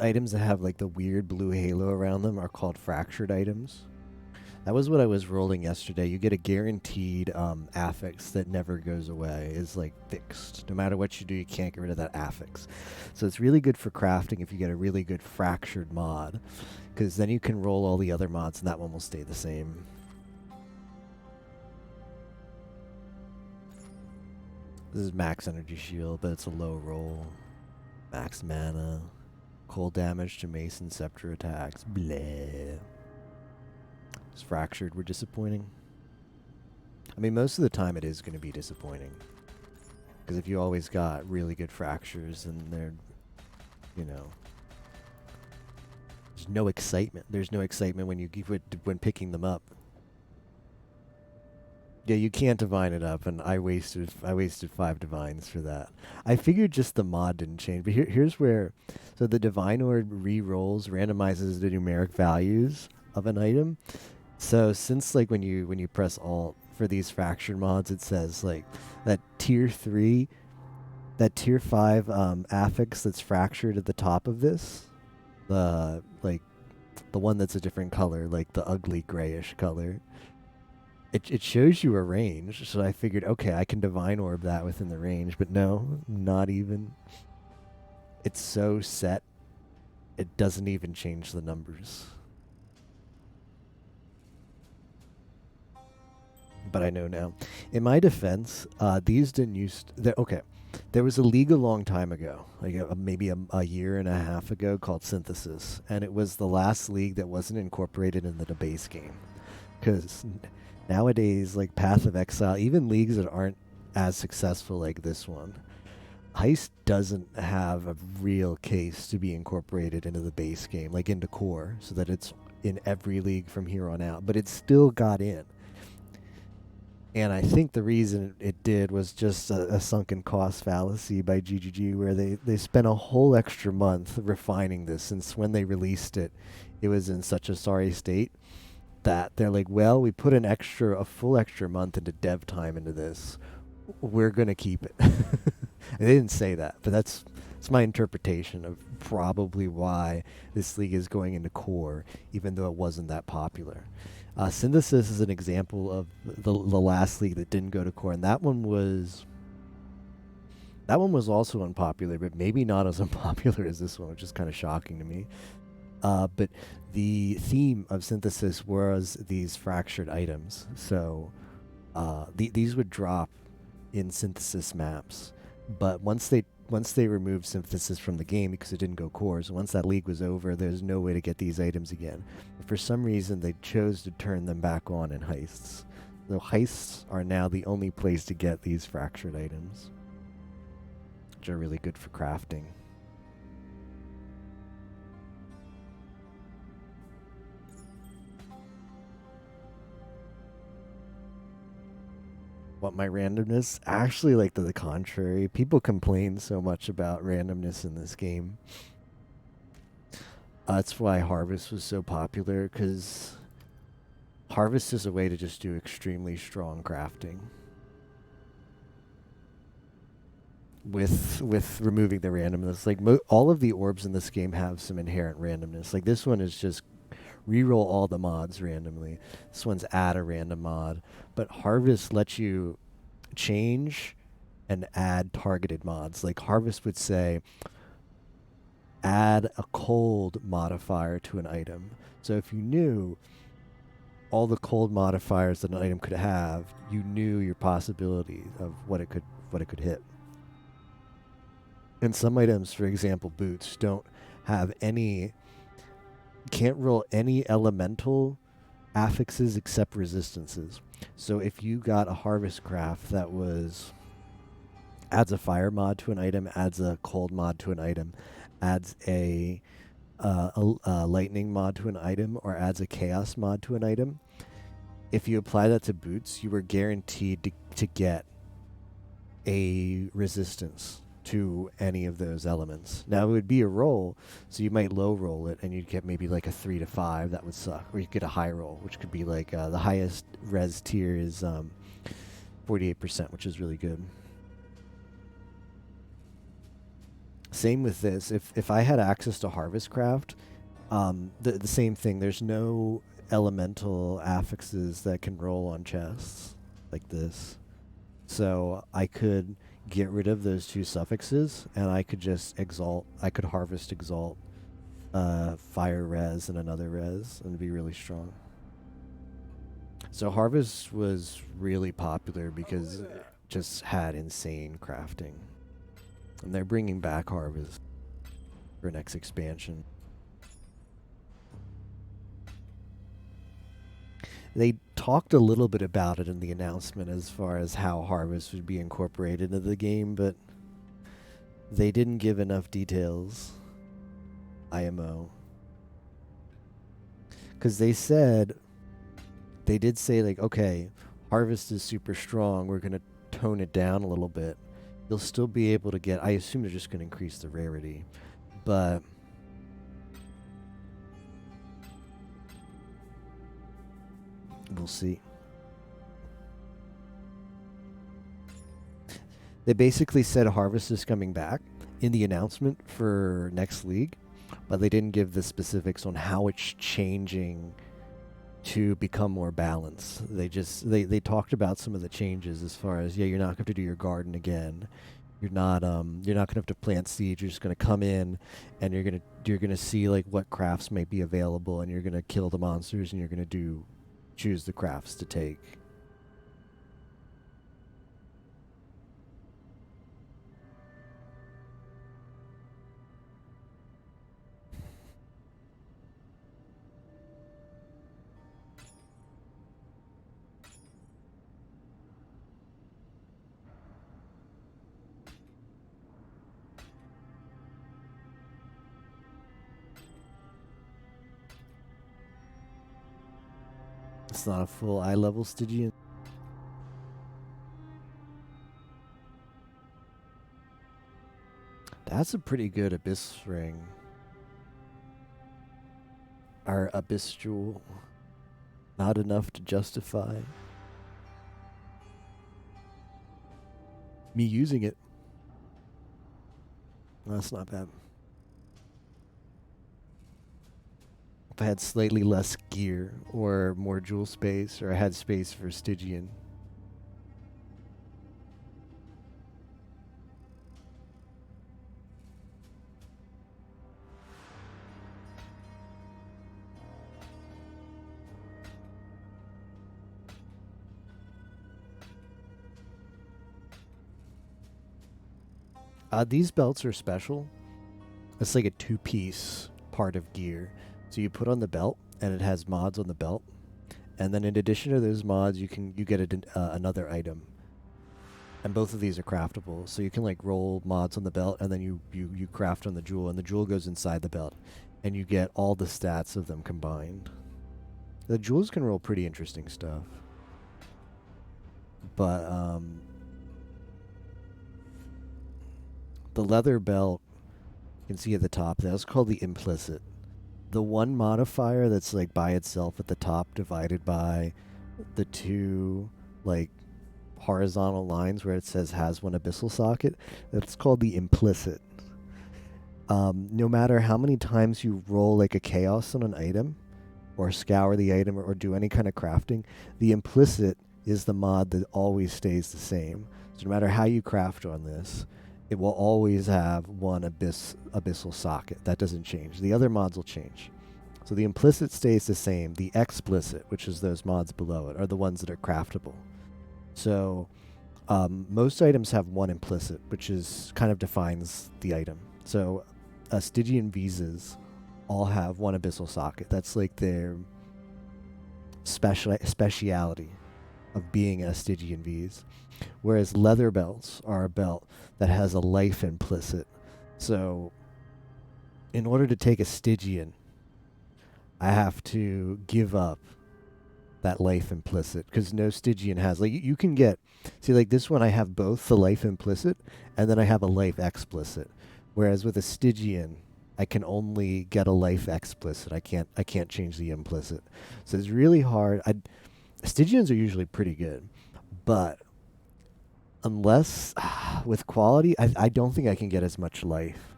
items that have like the weird blue halo around them are called fractured items. That was what I was rolling yesterday. You get a guaranteed affix that never goes away. It's like fixed. No matter what you do, you can't get rid of that affix. So it's really good for crafting if you get a really good fractured mod, because then you can roll all the other mods and that one will stay the same. This is max energy shield, but it's a low roll. Max mana. Cold damage to Mason Scepter attacks. Bleh. Fractured were disappointing. I mean, most of the time it is going to be disappointing, because if you always got really good fractures, and they're, there's no excitement. There's no excitement when picking them up. Yeah, you can't divine it up, and I wasted 5 divines for that. I figured just the mod didn't change, but here's where, so the divine orb re-rolls, randomizes the numeric values of an item. So since like when you press Alt for these fractured mods, it says like that tier 3, that tier 5 affix that's fractured at the top of this, the one that's a different color, like the ugly grayish color. It shows you a range, so I figured, okay, I can divine orb that within the range, but no, not even. It's so set, it doesn't even change the numbers. But I know now. In my defense, these didn't use... Okay, there was a league a long time ago, like maybe a year and a half ago, called Synthesis, and it was the last league that wasn't incorporated in the base game. Because nowadays, like Path of Exile, even leagues that aren't as successful like this one, Heist doesn't have a real case to be incorporated into the base game, like into core, so that it's in every league from here on out. But it still got in. And I think the reason it did was just a sunken cost fallacy by GGG, where they spent a whole extra month refining this, since when they released it, it was in such a sorry state that they're like, well, we put a full extra month into dev time into this. We're going to keep it. They didn't say that, but that's my interpretation of probably why this league is going into core, even though it wasn't that popular. Synthesis is an example of the last league that didn't go to core, and that one was also unpopular, but maybe not as unpopular as this one, which is kind of shocking to me. But the theme of Synthesis was these fractured items. So these would drop in Synthesis maps, but once they removed Synthesis from the game because it didn't go core, so once that league was over, there's no way to get these items again. But for some reason, they chose to turn them back on in heists. So heists are now the only place to get these fractured items, which are really good for crafting. What, my randomness? Actually, like, to the contrary. People complain so much about randomness in this game. That's why Harvest was so popular, because Harvest is a way to just do extremely strong crafting with removing the randomness. Like, all of the orbs in this game have some inherent randomness. Like, this one is just reroll all the mods randomly. This one's add a random mod. But Harvest lets you change and add targeted mods. Like, Harvest would say, add a cold modifier to an item. So if you knew all the cold modifiers that an item could have, you knew your possibility of what it could hit. And some items, for example, boots, don't have can't roll any elemental affixes except resistances. So if you got a Harvest craft that adds a fire mod to an item, adds a cold mod to an item, adds a lightning mod to an item, or adds a chaos mod to an item, if you apply that to boots, you were guaranteed to get a resistance to any of those elements. Now, it would be a roll, so you might low roll it and you'd get maybe like a 3 to 5. That would suck. Or you get a high roll, which could be like the highest res tier is 48%, which is really good. Same with this. If I had access to Harvest Craft, the same thing. There's no elemental affixes that can roll on chests like this. So I could get rid of those two suffixes, and I could just exalt. I could Harvest Exalt fire res and another res, and be really strong. So Harvest was really popular because it just had insane crafting. And they're bringing back Harvest for next expansion. They talked a little bit about it in the announcement as far as how Harvest would be incorporated into the game, but they didn't give enough details. IMO. Because they did say, like, okay, Harvest is super strong, we're going to tone it down a little bit. You'll still be able to get, I assume they're just going to increase the rarity, but we'll see. They basically said Harvest is coming back in the announcement for next league, but they didn't give the specifics on how it's changing to become more balanced. They talked about some of the changes as far as, yeah, you're not going to have to do your garden again. You're not going to have to plant seeds. You're just going to come in and you're going to see like what crafts may be available, and you're going to kill the monsters, and you're going to choose the crafts to take. It's not a full eye level Stygian. That's a pretty good Abyss ring. Our Abyss jewel. Not enough to justify me using it. That's not bad. If I had slightly less gear or more jewel space, or I had space for Stygian. These belts are special. It's like a two-piece part of gear. So you put on the belt, and it has mods on the belt. And then in addition to those mods, you get another item. And both of these are craftable. So you can like roll mods on the belt, and then you craft on the jewel, and the jewel goes inside the belt. And you get all the stats of them combined. The jewels can roll pretty interesting stuff. But, the leather belt, you can see at the top, that's called the implicit. The one modifier that's like by itself at the top, divided by the two like horizontal lines where it says has one abyssal socket, that's called the implicit. No matter how many times you roll like a chaos on an item, or scour the item, or do any kind of crafting, the implicit is the mod that always stays the same. So no matter how you craft on this, it will always have one abyssal socket. That doesn't change. The other mods will change. So the implicit stays the same. The explicit, which is those mods below it, are the ones that are craftable. So most items have one implicit, which is kind of defines the item. So Stygian visas all have one abyssal socket. That's like their speciality of being a Stygian vise. Whereas leather belts are a belt that has a life implicit. So in order to take a Stygian, I have to give up that life implicit, because no Stygian has, like, you can get, see, like this one I have both the life implicit and then I have a life explicit. Whereas with a Stygian, I can only get a life explicit. I can't change the implicit. So it's really hard. Stygians are usually pretty good, but unless with quality, I don't think I can get as much life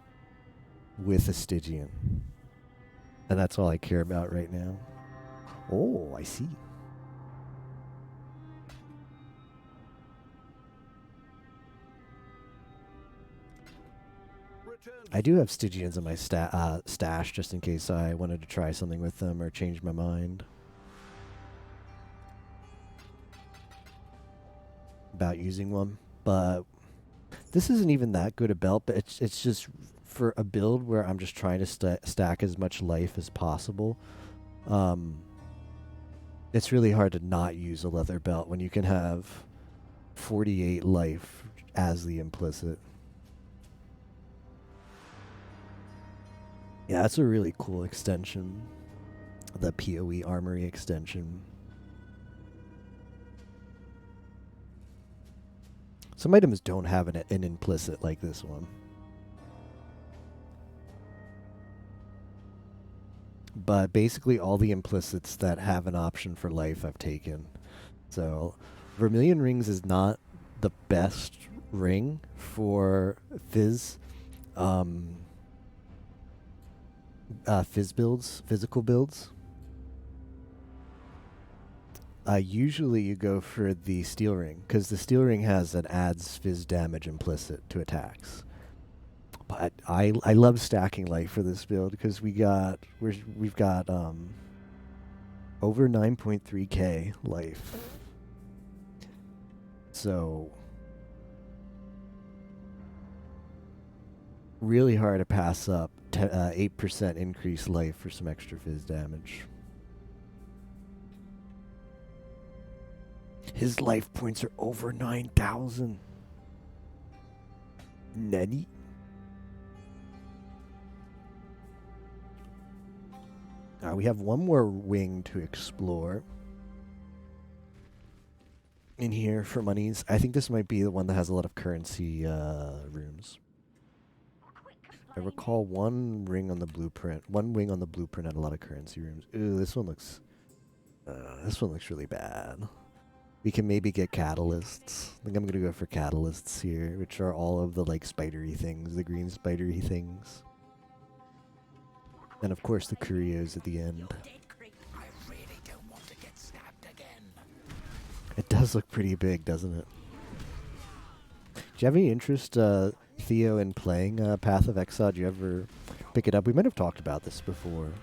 with a Stygian. And that's all I care about right now. Oh, I see. I do have Stygians in my stash just in case I wanted to try something with them or change my mind about using one. But this isn't even that good a belt, but it's just for a build where I'm just trying to stack as much life as possible. It's really hard to not use a leather belt when you can have 48 life as the implicit. Yeah, that's a really cool extension. The PoE Armory extension. Some items don't have an implicit like this one. But basically all the implicits that have an option for life I've taken. So Vermilion Rings is not the best ring for Fizz. Fizz builds, physical builds. Usually you go for the Steel Ring, because the Steel Ring has an adds Fizz damage implicit to attacks. But I love stacking life for this build because we've got over 9.3k life. So really hard to pass up 8% increased life for some extra Fizz damage. His life points are over 9,000. Nani? We have one more wing to explore in here for monies. I think this might be the one that has a lot of currency rooms. Quick, I recall one wing on the blueprint had a lot of currency rooms. Ooh, this one looks really bad. We can maybe get catalysts. I think I'm gonna go for catalysts here, which are all of the like spidery things, the green spidery things. And of course the curios at the end. I really don't want to get stabbed again. It does look pretty big, doesn't it? Do you have any interest, Theo, in playing Path of Exile? Did you ever pick it up? We might have talked about this before,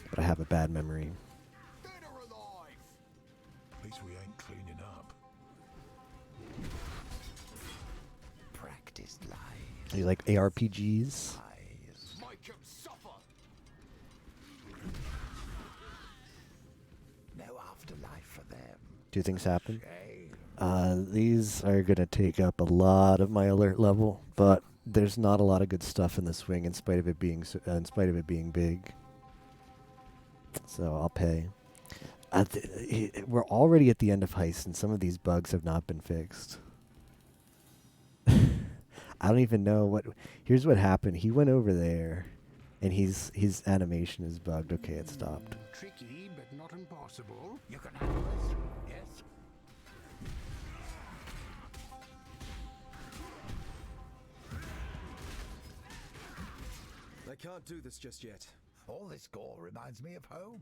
but I have a bad memory. At least we ain't cleaning up. Practiced lies. Do you like ARPGs? Make him suffer. No afterlife for them. Do things happen? These are gonna take up a lot of my alert level, but there's not a lot of good stuff in this wing, in spite of it being big. So I'll pay. We're already at the end of Heist, and some of these bugs have not been fixed. I don't even know what. Here's what happened. He went over there, and his animation is bugged. Okay, it stopped. Tricky, but not impossible. You can handle this, yes? I can't do this just yet. All this gore reminds me of home.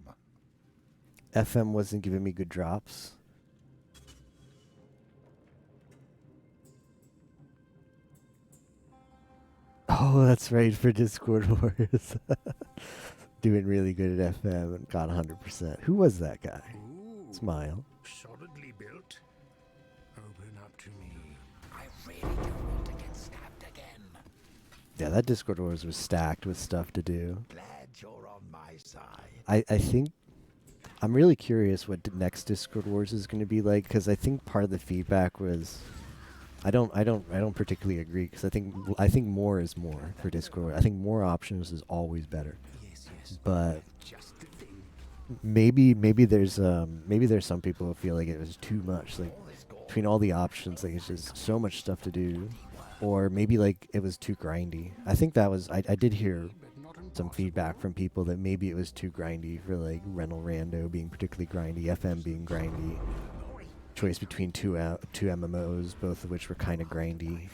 FM wasn't giving me good drops. Oh, that's right, for Discord Wars. Doing really good at FM and got 100%. Who was that guy? Ooh, Smile. solidly built. Open up to me. I really don't want to get stabbed again. Yeah, that Discord Wars was stacked with stuff to do. Glad you're on my side. I think I'm really curious what the next Discord Wars is going to be like, because I think part of the feedback was I don't particularly agree, because I think more is more for Discord Wars. I think more options is always better. Yes, But just the thing. maybe there's some people who feel like it was too much, like between all the options, like it's just so much stuff to do, or maybe like it was too grindy. I think that was I did hear some feedback from people that maybe it was too grindy for like Rental Rando being particularly grindy, FM being grindy. Choice between two MMOs, both of which were kind of grindy.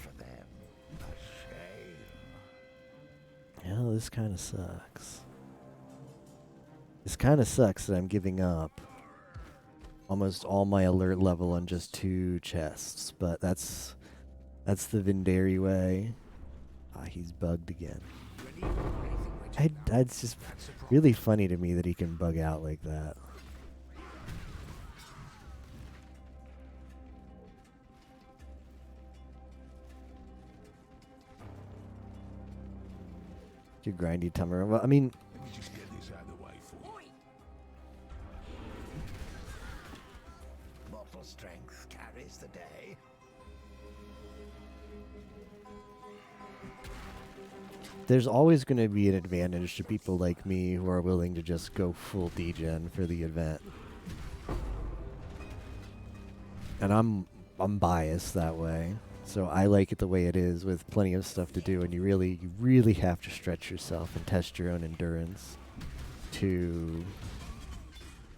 Yeah, this kind of sucks. This kind of sucks that I'm giving up almost all my alert level on just 2 chests, but that's the Vindari way. Ah, he's bugged again. It's just really funny to me that he can bug out like that. Good grindy timer. Well, I mean, Let me just get this out of the way for you. Mortal strength carries the day. there's always going to be an advantage to people like me who are willing to just go full degen for the event. And I'm biased that way. So I like it the way it is, with plenty of stuff to do, and you really have to stretch yourself and test your own endurance to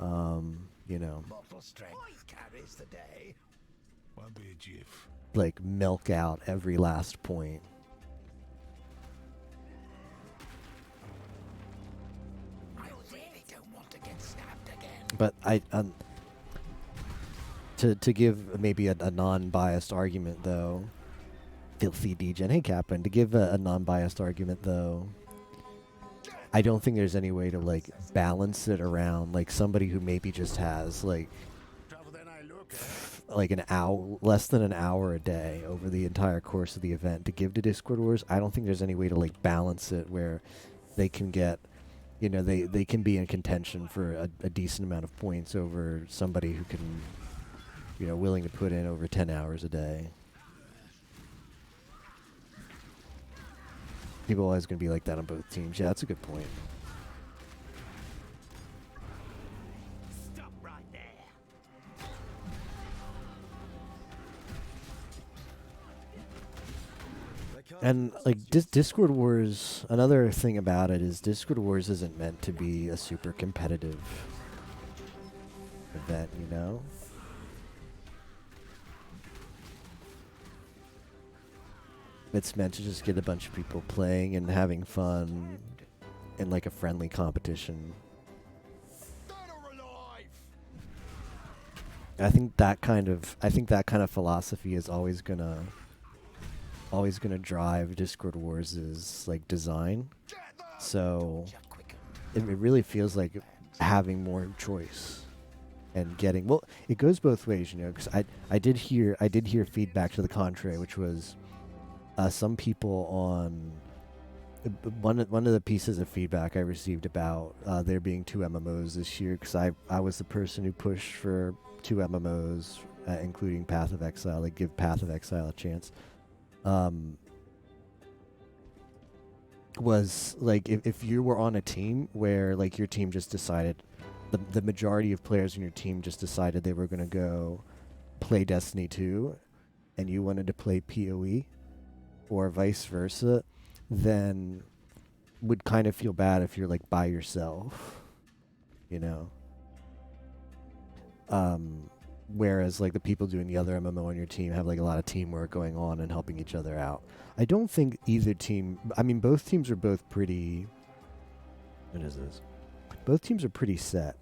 you know, Mortal strength carries the day. Won't be a jiff. like milk out every last point. I really don't want to get stabbed again. But to give maybe a non-biased argument though, filthy degen. Hey Captain, to give a non-biased argument though, I don't think there's any way to like balance it around like somebody who maybe just has like an hour, less than an hour a day over the entire course of the event to give to Discord Wars. I don't think there's any way to like balance it where they can get, you know, they can be in contention for a decent amount of points over somebody who can, you know, willing to put in over 10 hours a day. People are always going to be like that on both teams. Yeah, that's a good point. Stop right there. I can't And like Discord Wars, another thing about it is Discord Wars isn't meant to be a super competitive event, you know? It's meant to just get a bunch of people playing and having fun in like a friendly competition. I think that kind of philosophy is always gonna drive Discord Wars' like design. So it really feels like having more choice and getting, well, it goes both ways, you know, because I did hear feedback to the contrary, which was some people on one of the pieces of feedback I received about there being 2 MMOs this year, because I was the person who pushed for 2 MMOs, including Path of Exile, like give Path of Exile a chance. Was like if you were on a team where like your team just decided, the majority of players in your team just decided they were going to go play Destiny 2 and you wanted to play PoE or vice versa, then would kind of feel bad if you're like by yourself, you know? Whereas like the people doing the other MMO on your team have like a lot of teamwork going on and helping each other out. I don't think either team, I mean both teams are both pretty, what is this? Both teams are pretty set.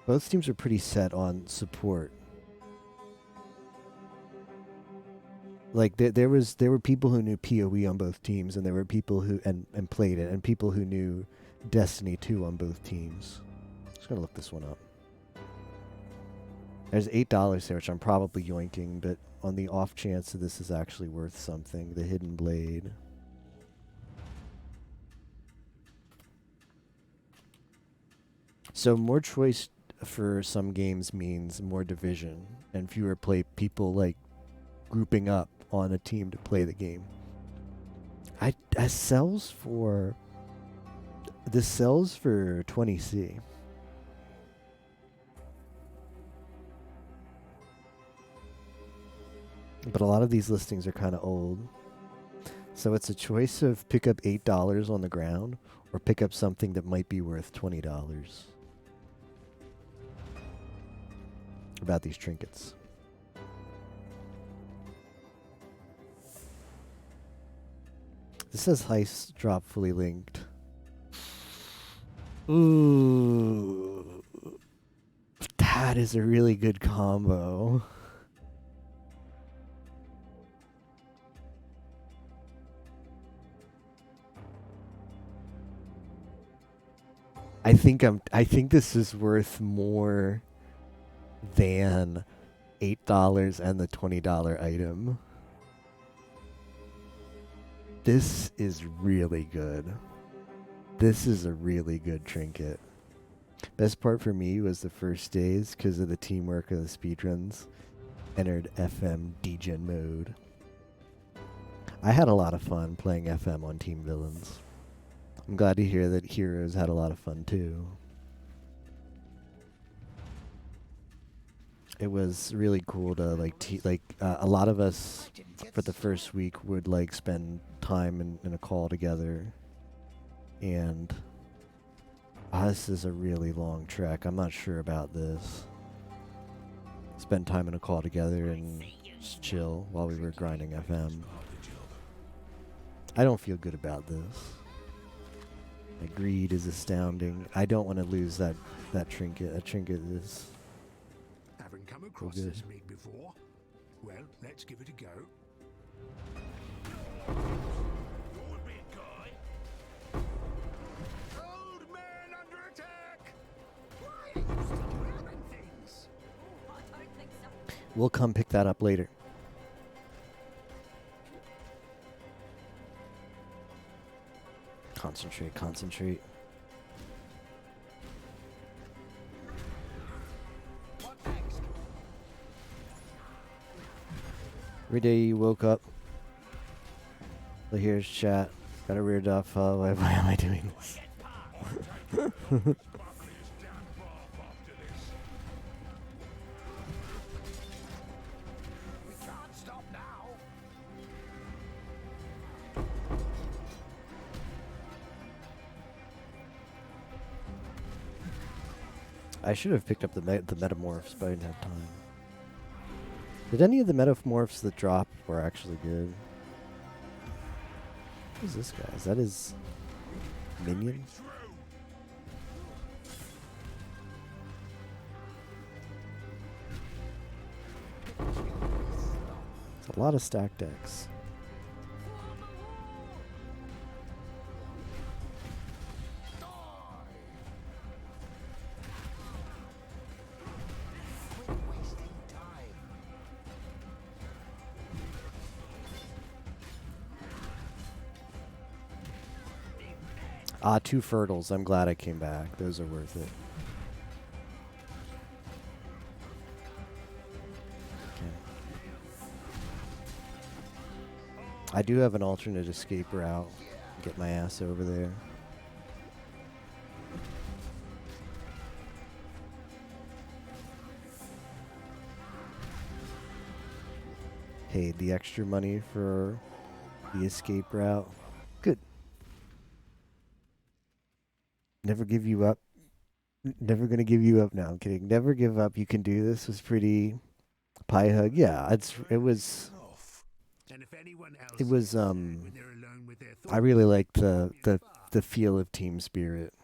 Both teams are pretty set on support. Like there were people who knew PoE on both teams, and there were people who and played it, and people who knew Destiny 2 on both teams. Just gonna look this one up. There's $8 there, which I'm probably yoinking, but on the off chance that this is actually worth something, the Hidden Blade. So more choice for some games means more division and fewer people like grouping up on a team to play the game. This sells for 20C. But a lot of these listings are kind of old. So it's a choice of pick up $8 on the ground or pick up something that might be worth $20. About these trinkets. This says Heist drop fully linked. Ooh. That is a really good combo. I think this is worth more than $8 and the $20 item. This is really good. This is a really good trinket. Best part for me was the first days because of the teamwork of the speedruns. Entered FM degen mode. I had a lot of fun playing FM on Team Villains. I'm glad to hear that Heroes had a lot of fun too. It was really cool to a lot of us for the first week would like spend time in a call together, and this is a really long trek. I'm not sure about this. Spend time in a call together and just chill while we were grinding FM. I don't feel good about this. My greed is astounding. I don't want to lose that trinket. A trinket is Haven't come across this meat before. Well, let's give it a go. You're a big guy. Old man under attack. Why are you still grabbing things? I don't think so. We'll come pick that up later. Concentrate. Every day you woke up. So here's chat. Got a weird off. Why am I doing this? I should have picked up the metamorphs, but I didn't have time. Did any of the metamorphs that dropped were actually good? Who's this guy? Is that his minion? It's a lot of stack decks. Ah, 2 fertiles. I'm glad I came back. Those are worth it. Okay. I do have an alternate escape route. Get my ass over there. Paid the extra money for the escape route. Good. Never give you up. Never gonna give you up. No, I'm kidding. Never give up. You can do this. Was pretty pie hug. Yeah, it was. I really liked the feel of team spirit.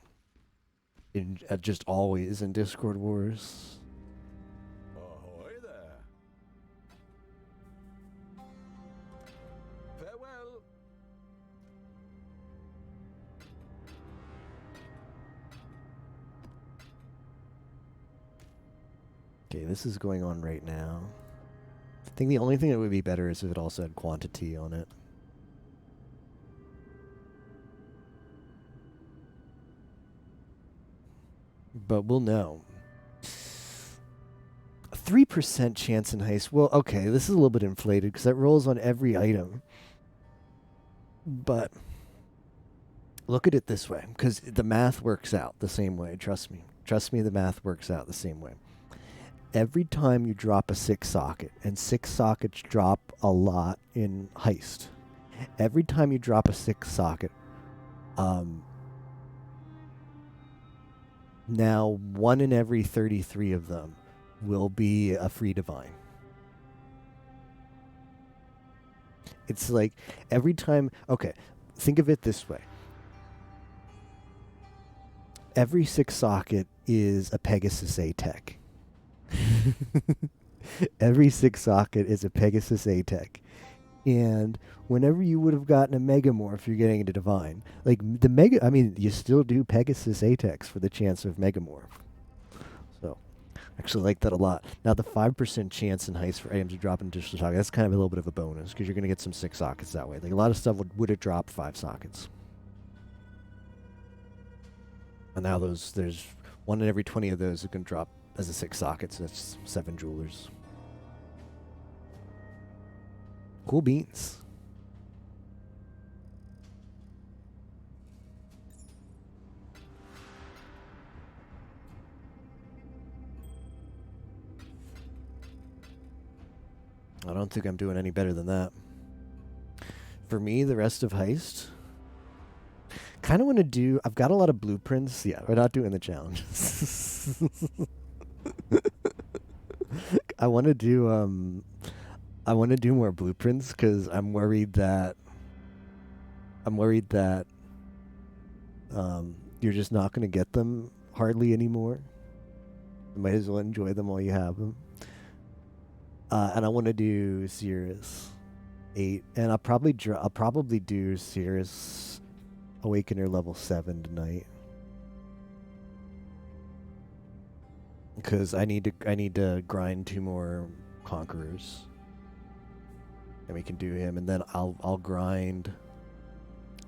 In just always in Discord wars. Ahoy there. Farewell. Okay, this is going on right now. I think the only thing that would be better is if it also had quantity on it. But we'll know. 3% chance in heist. Well, okay, this is a little bit inflated because that rolls on every item. But look at it this way, because the math works out the same way. Trust me. Trust me, the math works out the same way. Every time you drop a 6 socket, and 6 sockets drop a lot in heist. Every time you drop a 6 socket, now 1 in every 33 of them will be a free divine. It's like every time, okay, think of it this way. Every 6 socket is a Pegasus A-Tech. Every 6 socket is a Pegasus A-Tech. And whenever you would have gotten a Megamorph, you're getting a Divine. Like, you still do Pegasus A-Techs for the chance of Megamorph. So, I actually like that a lot. Now, the 5% chance in heist for items to drop in additional socket, that's kind of a little bit of a bonus, because you're going to get some 6 sockets that way. Like, a lot of stuff would have dropped 5 sockets. And now there's 1 in every 20 of those that can drop as a 6 sockets. So that's 7 jewelers. Cool beans. I don't think I'm doing any better than that. For me, the rest of heist, kind of want to do. I've got a lot of blueprints. Yeah, we're not doing the challenges. I want to do. I want to do more blueprints because I'm worried that. You're just not going to get them hardly anymore. You might as well enjoy them while you have them. And I want to do Cirrus 8, and I'll probably do Cirrus Awakener level 7 tonight. Because I need to grind 2 more Conquerors. And we can do him, and then I'll grind.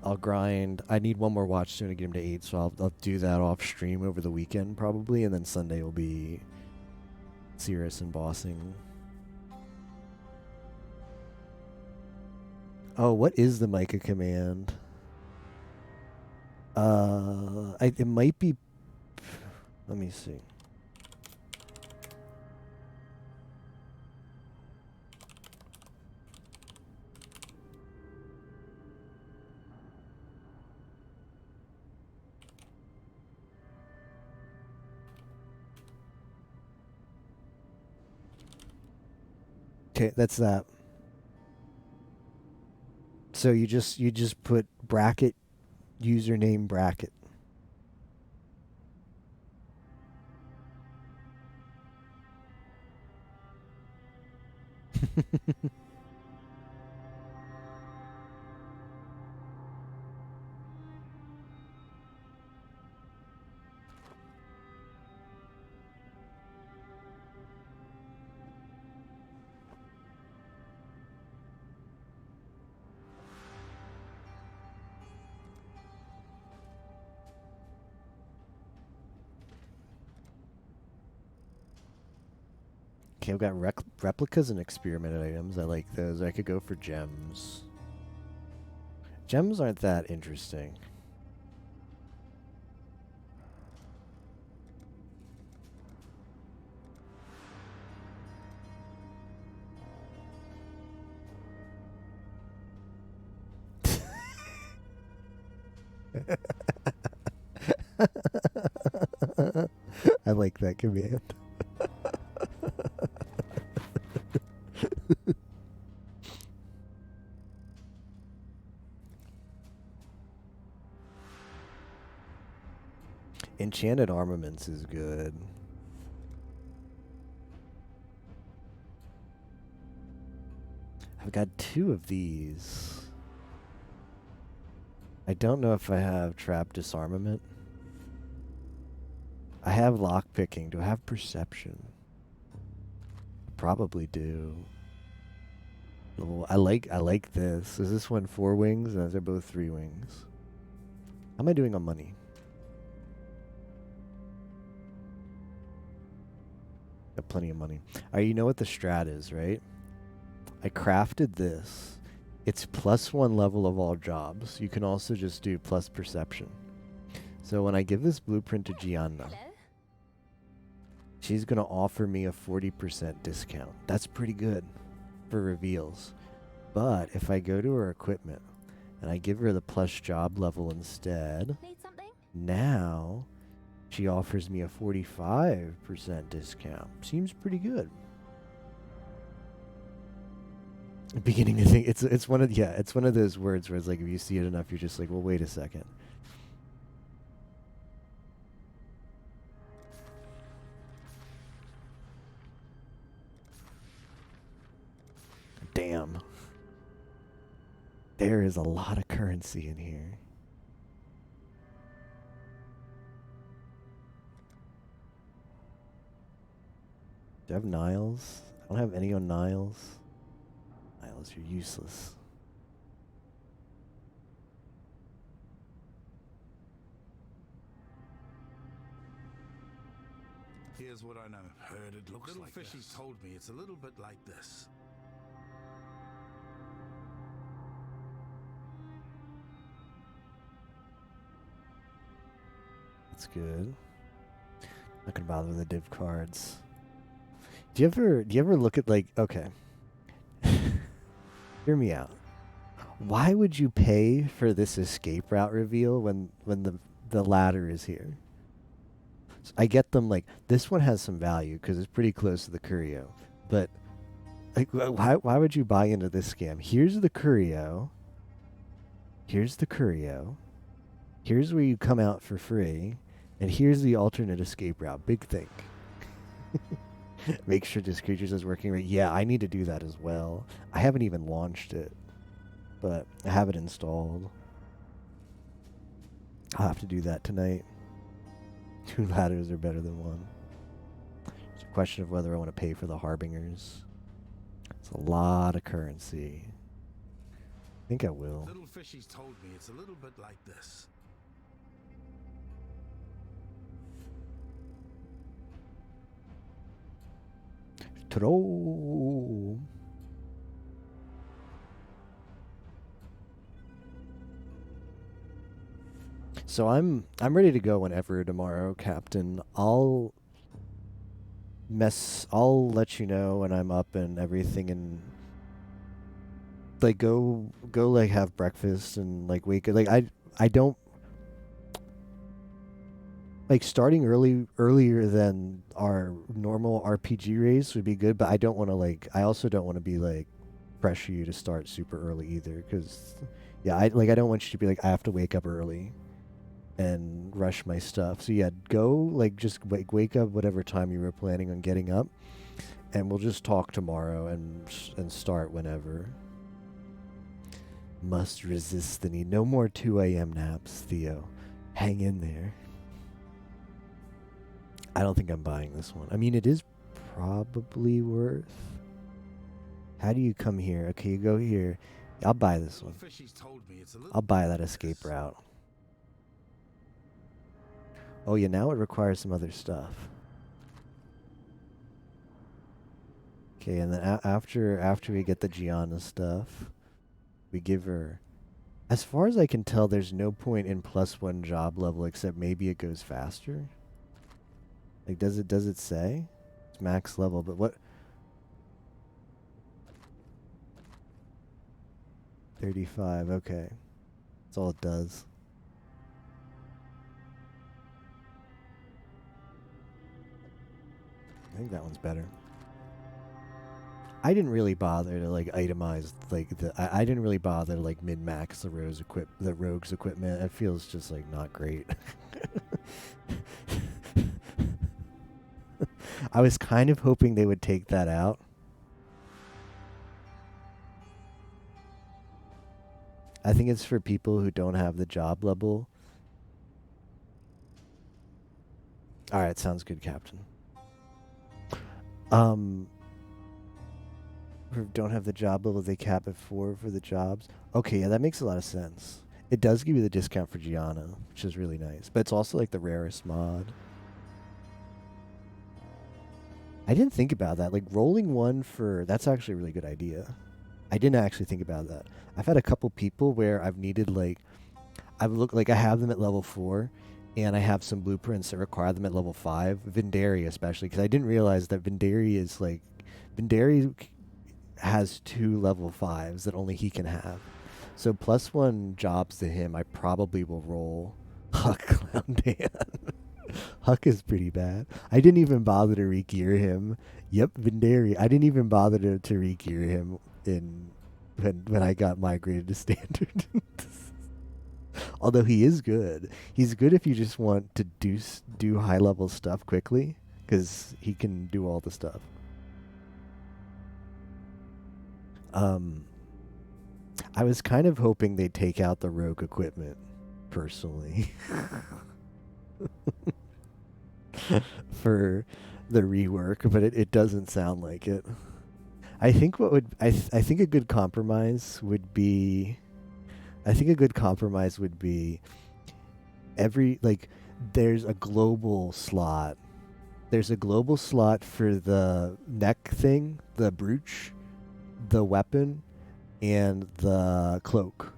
I need 1 more Watchstone to get him to 8, so I'll do that off stream over the weekend probably, and then Sunday will be Cirrus and bossing. Oh, what is the Micah command? It might be. Let me see. Okay, that's that. So you just put bracket username bracket. Okay, I've got replicas and experiment items. I like those. I could go for gems. Gems aren't that interesting. I like that command. Enchanted armaments is good. I've got 2 of these. I don't know if I have trap disarmament. I have lockpicking. Do I have perception? I probably do. Oh, I like this. Is this one 4 wings? No, they're both 3 wings. How am I doing on money? Got plenty of money. Alright, you know what the strat is, right? I crafted this. It's +1 level of all jobs. You can also just do plus perception. So when I give this blueprint to Gianna, she's going to offer me a 40% discount. That's pretty good for reveals. But if I go to her equipment and I give her the plus job level instead, Need something? now she offers me a 45% discount. Seems pretty good. Beginning to think it's one of it's one of those words where it's like if you see it enough, you're just like, well, wait a second. Damn. There is a lot of currency in here. Do I have Niles? I don't have any on Niles. Niles, you're useless. Here's what I know. Heard it looks like this. Little Fishy told me it's a little bit like this. That's good. Not gonna bother with the div cards. Do you ever look at like, okay. Hear me out. Why would you pay for this escape route reveal when the ladder is here? So I get them like this one has some value because it's pretty close to the curio, but like why would you buy into this scam? Here's the curio. Here's the curio. Here's where you come out for free, and here's the alternate escape route. Big think. Make sure this creature is working right. Yeah, I need to do that as well. I haven't even launched it, but I have it installed. I'll have to do that tonight. 2 ladders are better than 1. It's a question of whether I want to pay for the harbingers. It's a lot of currency. I think I will. Little Fishy's told me it's a little bit like this. Throw. So I'm ready to go whenever tomorrow, Captain. I'll let you know when I'm up and everything, and like go like have breakfast and like wake like I don't like starting earlier than our normal RPG race would be good, but I don't want to like. I also don't want to be like pressure you to start super early either, because yeah, I don't want you to be like I have to wake up early and rush my stuff. So yeah, go like just wake up whatever time you were planning on getting up, and we'll just talk tomorrow and start whenever. Must resist the need. No more 2 a.m. naps, Theo. Hang in there. I don't think I'm buying this one. I mean, it is probably worth. How do you come here? Okay, you go here. I'll buy this one. I'll buy that escape route. Oh yeah, now it requires some other stuff. Okay, and then after we get the Gianna stuff, we give her. As far as I can tell, there's no point in +1 job level except maybe it goes faster. Like, does it say? It's max level, but what? 35, okay. That's all it does. I think that one's better. I didn't really bother to like itemize like I didn't really bother to like min-max the rogue's equipment. It feels just like not great. I was kind of hoping they would take that out. I think it's for people who don't have the job level. Alright, sounds good, Captain. Who don't have the job level, they cap at 4 for the jobs. Okay, yeah, that makes a lot of sense. It does give you the discount for Gianna, which is really nice. But it's also like the rarest mod. I didn't think about that. Like rolling one for that's actually a really good idea. I didn't actually think about that. I've had a couple people where I've needed like I've looked like I have them at level 4 and I have some blueprints that require them at level 5. Vindari especially, because I didn't realize that Vindari is like Vindari has 2 level 5s that only he can have. So +1 jobs to him, I probably will roll Huck Clown Dan. Huck is pretty bad. I didn't even bother to re-gear him. Yep, Vindari. I didn't even bother to re-gear him when I got migrated to standard. Although he is good. He's good if you just want to do high level stuff quickly, because he can do all the stuff. I was kind of hoping they'd take out the rogue equipment, personally. For the rework, but it doesn't sound like it. I think I think a good compromise would be every like there's a global slot. There's a global slot for the neck thing, the brooch, the weapon, and the cloak.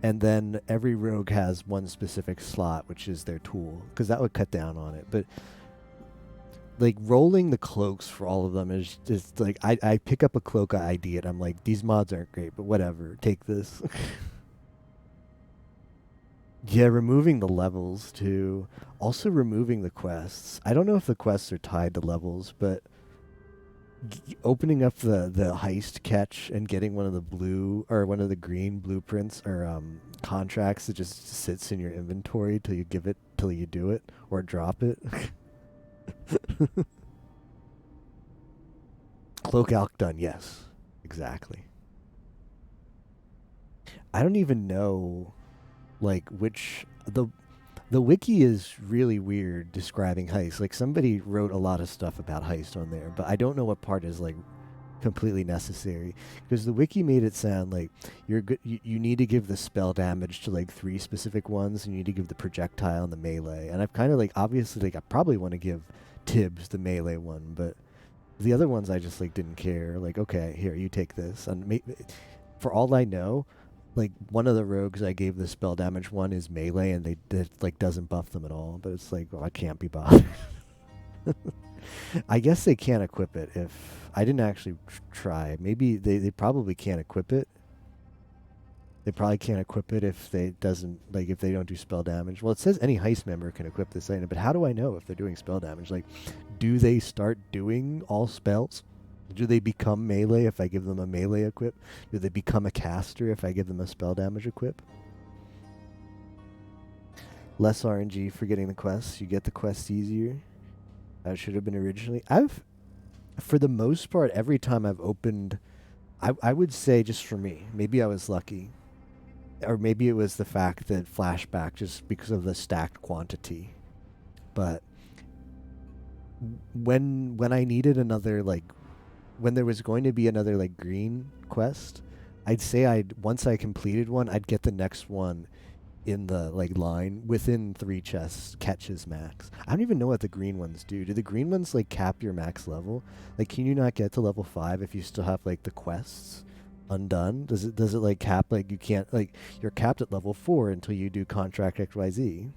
And then every rogue has one specific slot, which is their tool, because that would cut down on it. But like rolling the cloaks for all of them is just like I pick up a cloak ID and I'm like, these mods aren't great, but whatever, take this. Yeah, removing the levels too. Also removing the quests. I don't know if the quests are tied to levels, but opening up the heist catch and getting one of the blue or one of the green blueprints or contracts that just sits in your inventory till you do it or drop it. Cloak Alc done, yes. Exactly. I don't even know like which the wiki is really weird describing Heist. Like somebody wrote a lot of stuff about Heist on there, but I don't know what part is like completely necessary, because the wiki made it sound like you're good. You need to give the spell damage to like 3 specific ones, and you need to give the projectile and the melee. And I've kind of like obviously like I probably want to give Tibbs the melee one, but the other ones I just like didn't care. Like okay, here you take this, and for all I know, like one of the rogues I gave the spell damage one is melee, and it like doesn't buff them at all. But it's like, well, I can't be bothered. I guess they can't equip it if I didn't actually try. Maybe they probably can't equip it. They probably can't equip it if they if they don't do spell damage. Well, it says any heist member can equip this item, but how do I know if they're doing spell damage? Like, do they start doing all spells? Do they become melee if I give them a melee equip? Do they become a caster if I give them a spell damage equip? Less RNG for getting the quests. You get the quests easier. That should have been originally. For the most part, every time I've opened, I would say just for me, maybe I was lucky. Or maybe it was the fact that flashback, just because of the stacked quantity. But when I needed another, like, when there was going to be another, like, green quest, I'd say once I completed one, I'd get the next one in the, like, line within 3 catches max. I don't even know what the green ones do. Do the green ones, like, cap your max level? Like, can you not get to level 5 if you still have, like, the quests undone? Does it like cap, like, you can't, like, you're capped at level 4 until you do contract XYZ?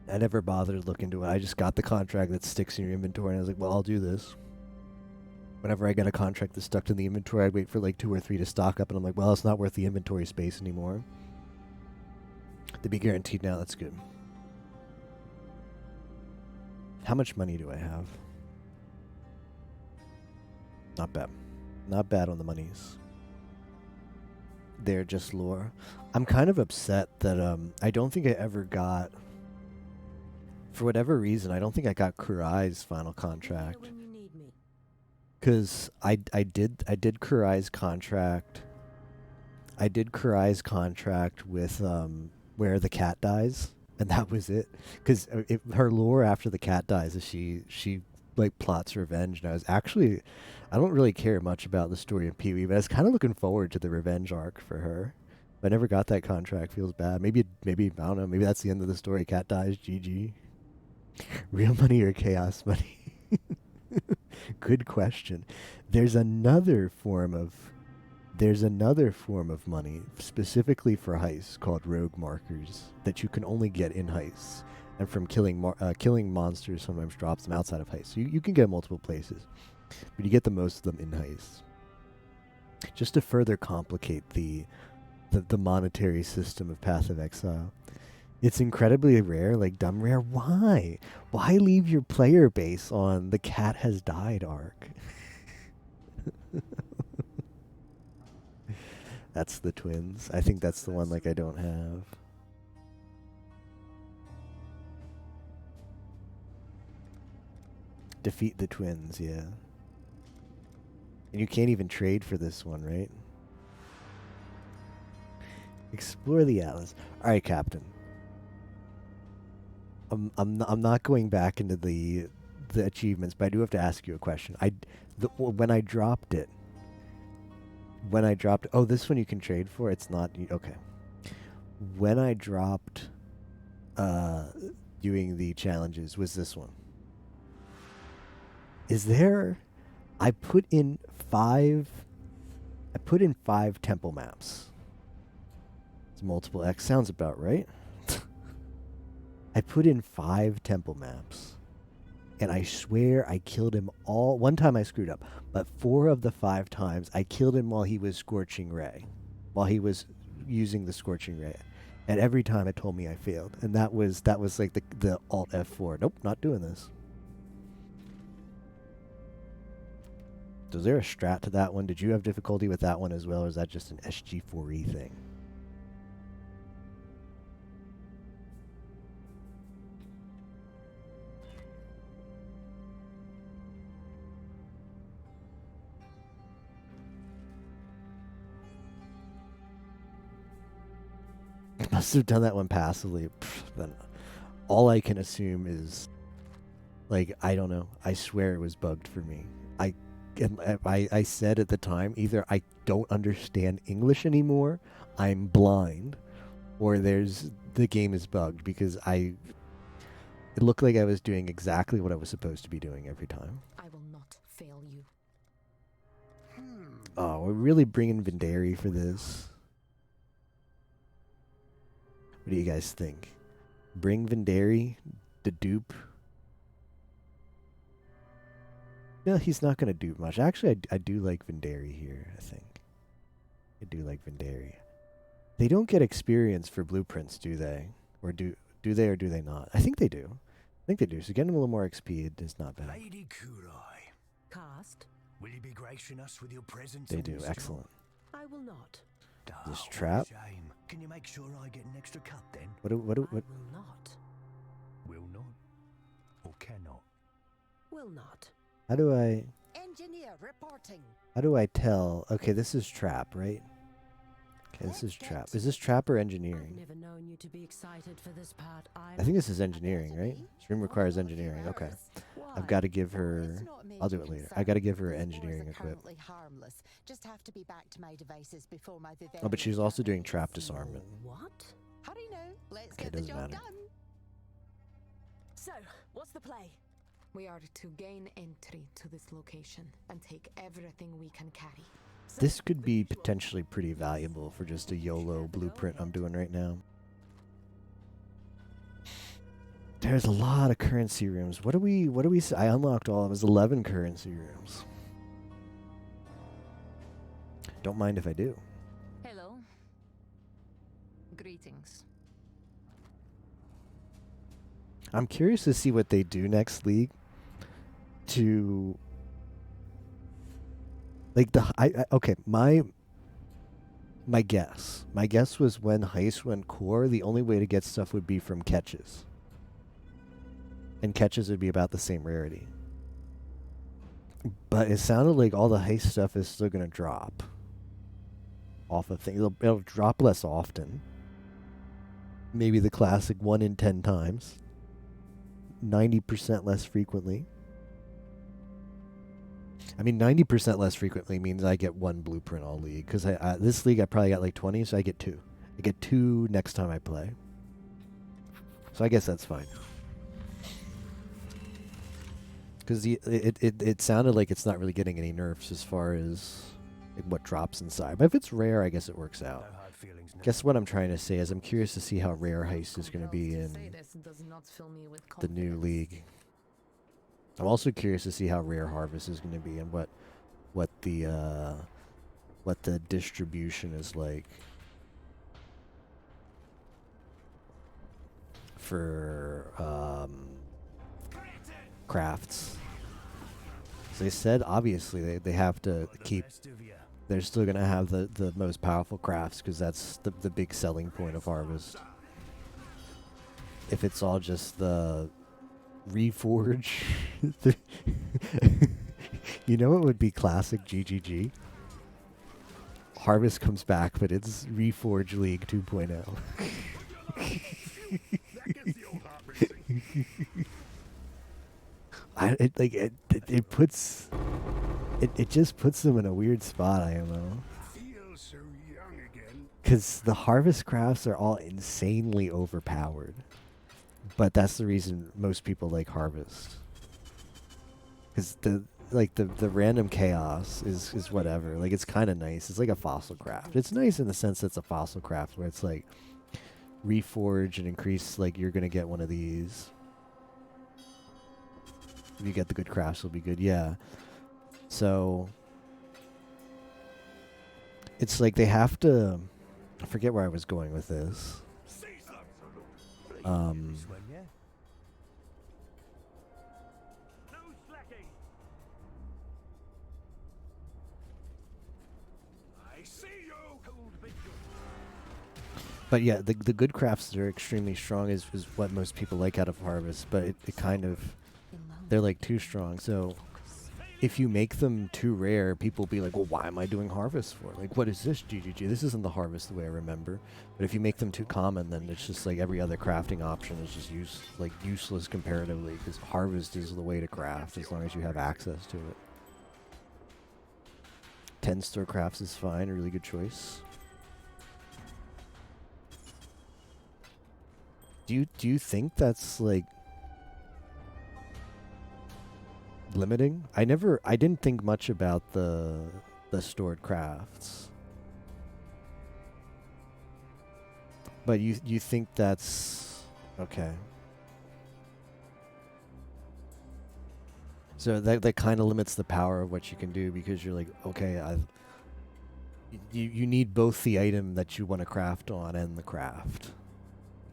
I never bothered to look into it. I just got the contract that sticks in your inventory, and I was like, well, I'll do this. Whenever I got a contract that's stuck in the inventory, I'd wait for like 2 or 3 to stock up, and I'm like, well, it's not worth the inventory space anymore. To be guaranteed now, that's good. How much money do I have? Not bad. Not bad on the monies. They're just lore. I'm kind of upset that I don't think I ever got, for whatever reason, I don't think I got Kurai's final contract. Because I did Kurai's contract. I did Kurai's contract with where the cat dies, and that was it. Because her lore after the cat dies is she like plots revenge. And I don't really care much about the story of Pee-wee, but I was kind of looking forward to the revenge arc for her. I never got that contract. Feels bad. Maybe I don't know. Maybe that's the end of the story. Cat dies. GG. Real money or chaos money? Good question. There's another form of money specifically for heists called rogue markers that you can only get in heists, and from killing monsters sometimes drops them outside of heists. So you can get multiple places, but you get the most of them in heists. Just to further complicate the monetary system of Path of Exile. It's incredibly rare, like dumb rare. Why? Why leave your player base on the cat has died arc? That's the twins. I think that's the one like I don't have. Defeat the twins, yeah. And you can't even trade for this one, right? Explore the Atlas. All right, Captain. I'm not going back into the achievements, but I do have to ask you a question. When I dropped it. Oh, this one you can trade for. It's not okay. When I dropped doing the challenges, was this one? Is there? I put in 5 temple maps. It's multiple X. Sounds about right. I put in 5 temple maps, and I swear I killed him all. One time I screwed up, but 4 of the 5 times I killed him while he was Scorching Ray, while he was using the Scorching Ray, and every time it told me I failed, and that was like the Alt F4. Nope, not doing this. Was there a strat to that one? Did you have difficulty with that one as well, or is that just an SG4E thing? Must have done that one passively. Then all I can assume is, like, I don't know. I swear it was bugged for me. I said at the time, either I don't understand English anymore, I'm blind, or the game is bugged, because it looked like I was doing exactly what I was supposed to be doing every time. I will not fail you. Oh, we're really bringing Vindari for this. What do you guys think? Bring Vindari, the dupe? No, he's not gonna do much. Actually, I do like Vendari here. I think I do like Vendari. They don't get experience for blueprints, do they? Or do they or do they not? I think they do. I think they do. So getting a little more XP is not bad. Lady Kurai, Cast? will you be gracing us with your presence? They on do. this Excellent. I will not. job? This Oh, what a trap? shame. Can you make sure I get an extra cut then? I will not. Will not, or cannot? Will not. How do I Engineer reporting. tell? Okay, this is trap, right? Okay, this is trap. Is this trap or I've engineering? never known you to be excited for this part. I think this is engineering, right? Stream requires engineering. Okay. I've got to give her. I'll do it later. I got to give her engineering equip. Harmless. Just have to be back to my devices before my Oh, but she's also doing trap disarmament. What? Hurry now. Let's Okay, get the doesn't job matter. done. So, what's the play? We are to gain entry to this location and take everything we can carry. This could be potentially pretty valuable for just a YOLO blueprint I'm doing right now. There's a lot of currency rooms. What do we I unlocked all of them. It's 11 currency rooms. Don't mind if I do. Hello. Greetings. I'm curious to see what they do next league to like okay, my guess was when Heist went core, the only way to get stuff would be from catches. And catches would be about the same rarity. But it sounded like all the Heist stuff is still going to drop off of things. It'll drop less often. Maybe the classic 1 in 10 times. 90% less frequently. I mean, 90% less frequently means I get 1 blueprint all league. Because this league I probably got like 20, so I get 2. I get 2 next time I play. So I guess that's fine. Because it sounded like it's not really getting any nerfs as far as what drops inside. But if it's rare, I guess it works out. No hard feelings, no. Guess what I'm trying to say is I'm curious to see how rare Heist is going to be in the new league. I'm also curious to see how rare Harvest is going to be and what the distribution is like for crafts. So they said obviously they have to keep. They're still gonna have the most powerful crafts because that's the big selling point of Harvest. If it's all just the reforge, you know what would be classic GGG? Harvest comes back, but it's Reforge League 2.0. It just puts them in a weird spot, IMO. Feels so young again. Because the Harvest crafts are all insanely overpowered. But that's the reason most people like Harvest. Because the random chaos is whatever. Like, it's kind of nice. It's like a fossil craft. It's nice in the sense that it's a fossil craft where it's like reforge and increase, like you're going to get one of these. If you get the good crafts, it'll be good. Yeah. So it's like they have to. I forget where I was going with this. But yeah, the good crafts that are extremely strong is what most people like out of Harvest. But it kind of, they're like too strong. So if you make them too rare, people will be like, well, why am I doing Harvest for? Like, what is this GGG? This isn't the Harvest the way I remember. But if you make them too common, then it's just like every other crafting option is just useless comparatively, because Harvest is the way to craft as long as you have access to it. 10 store crafts is fine, a really good choice. Do you think that's like limiting? I didn't think much about the stored crafts. But you think that's okay. So that kind of limits the power of what you can do, because you're like, okay, you need both the item that you want to craft on and the craft.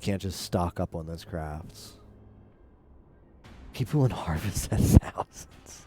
You can't just stock up on those crafts. People in Harvest have thousands.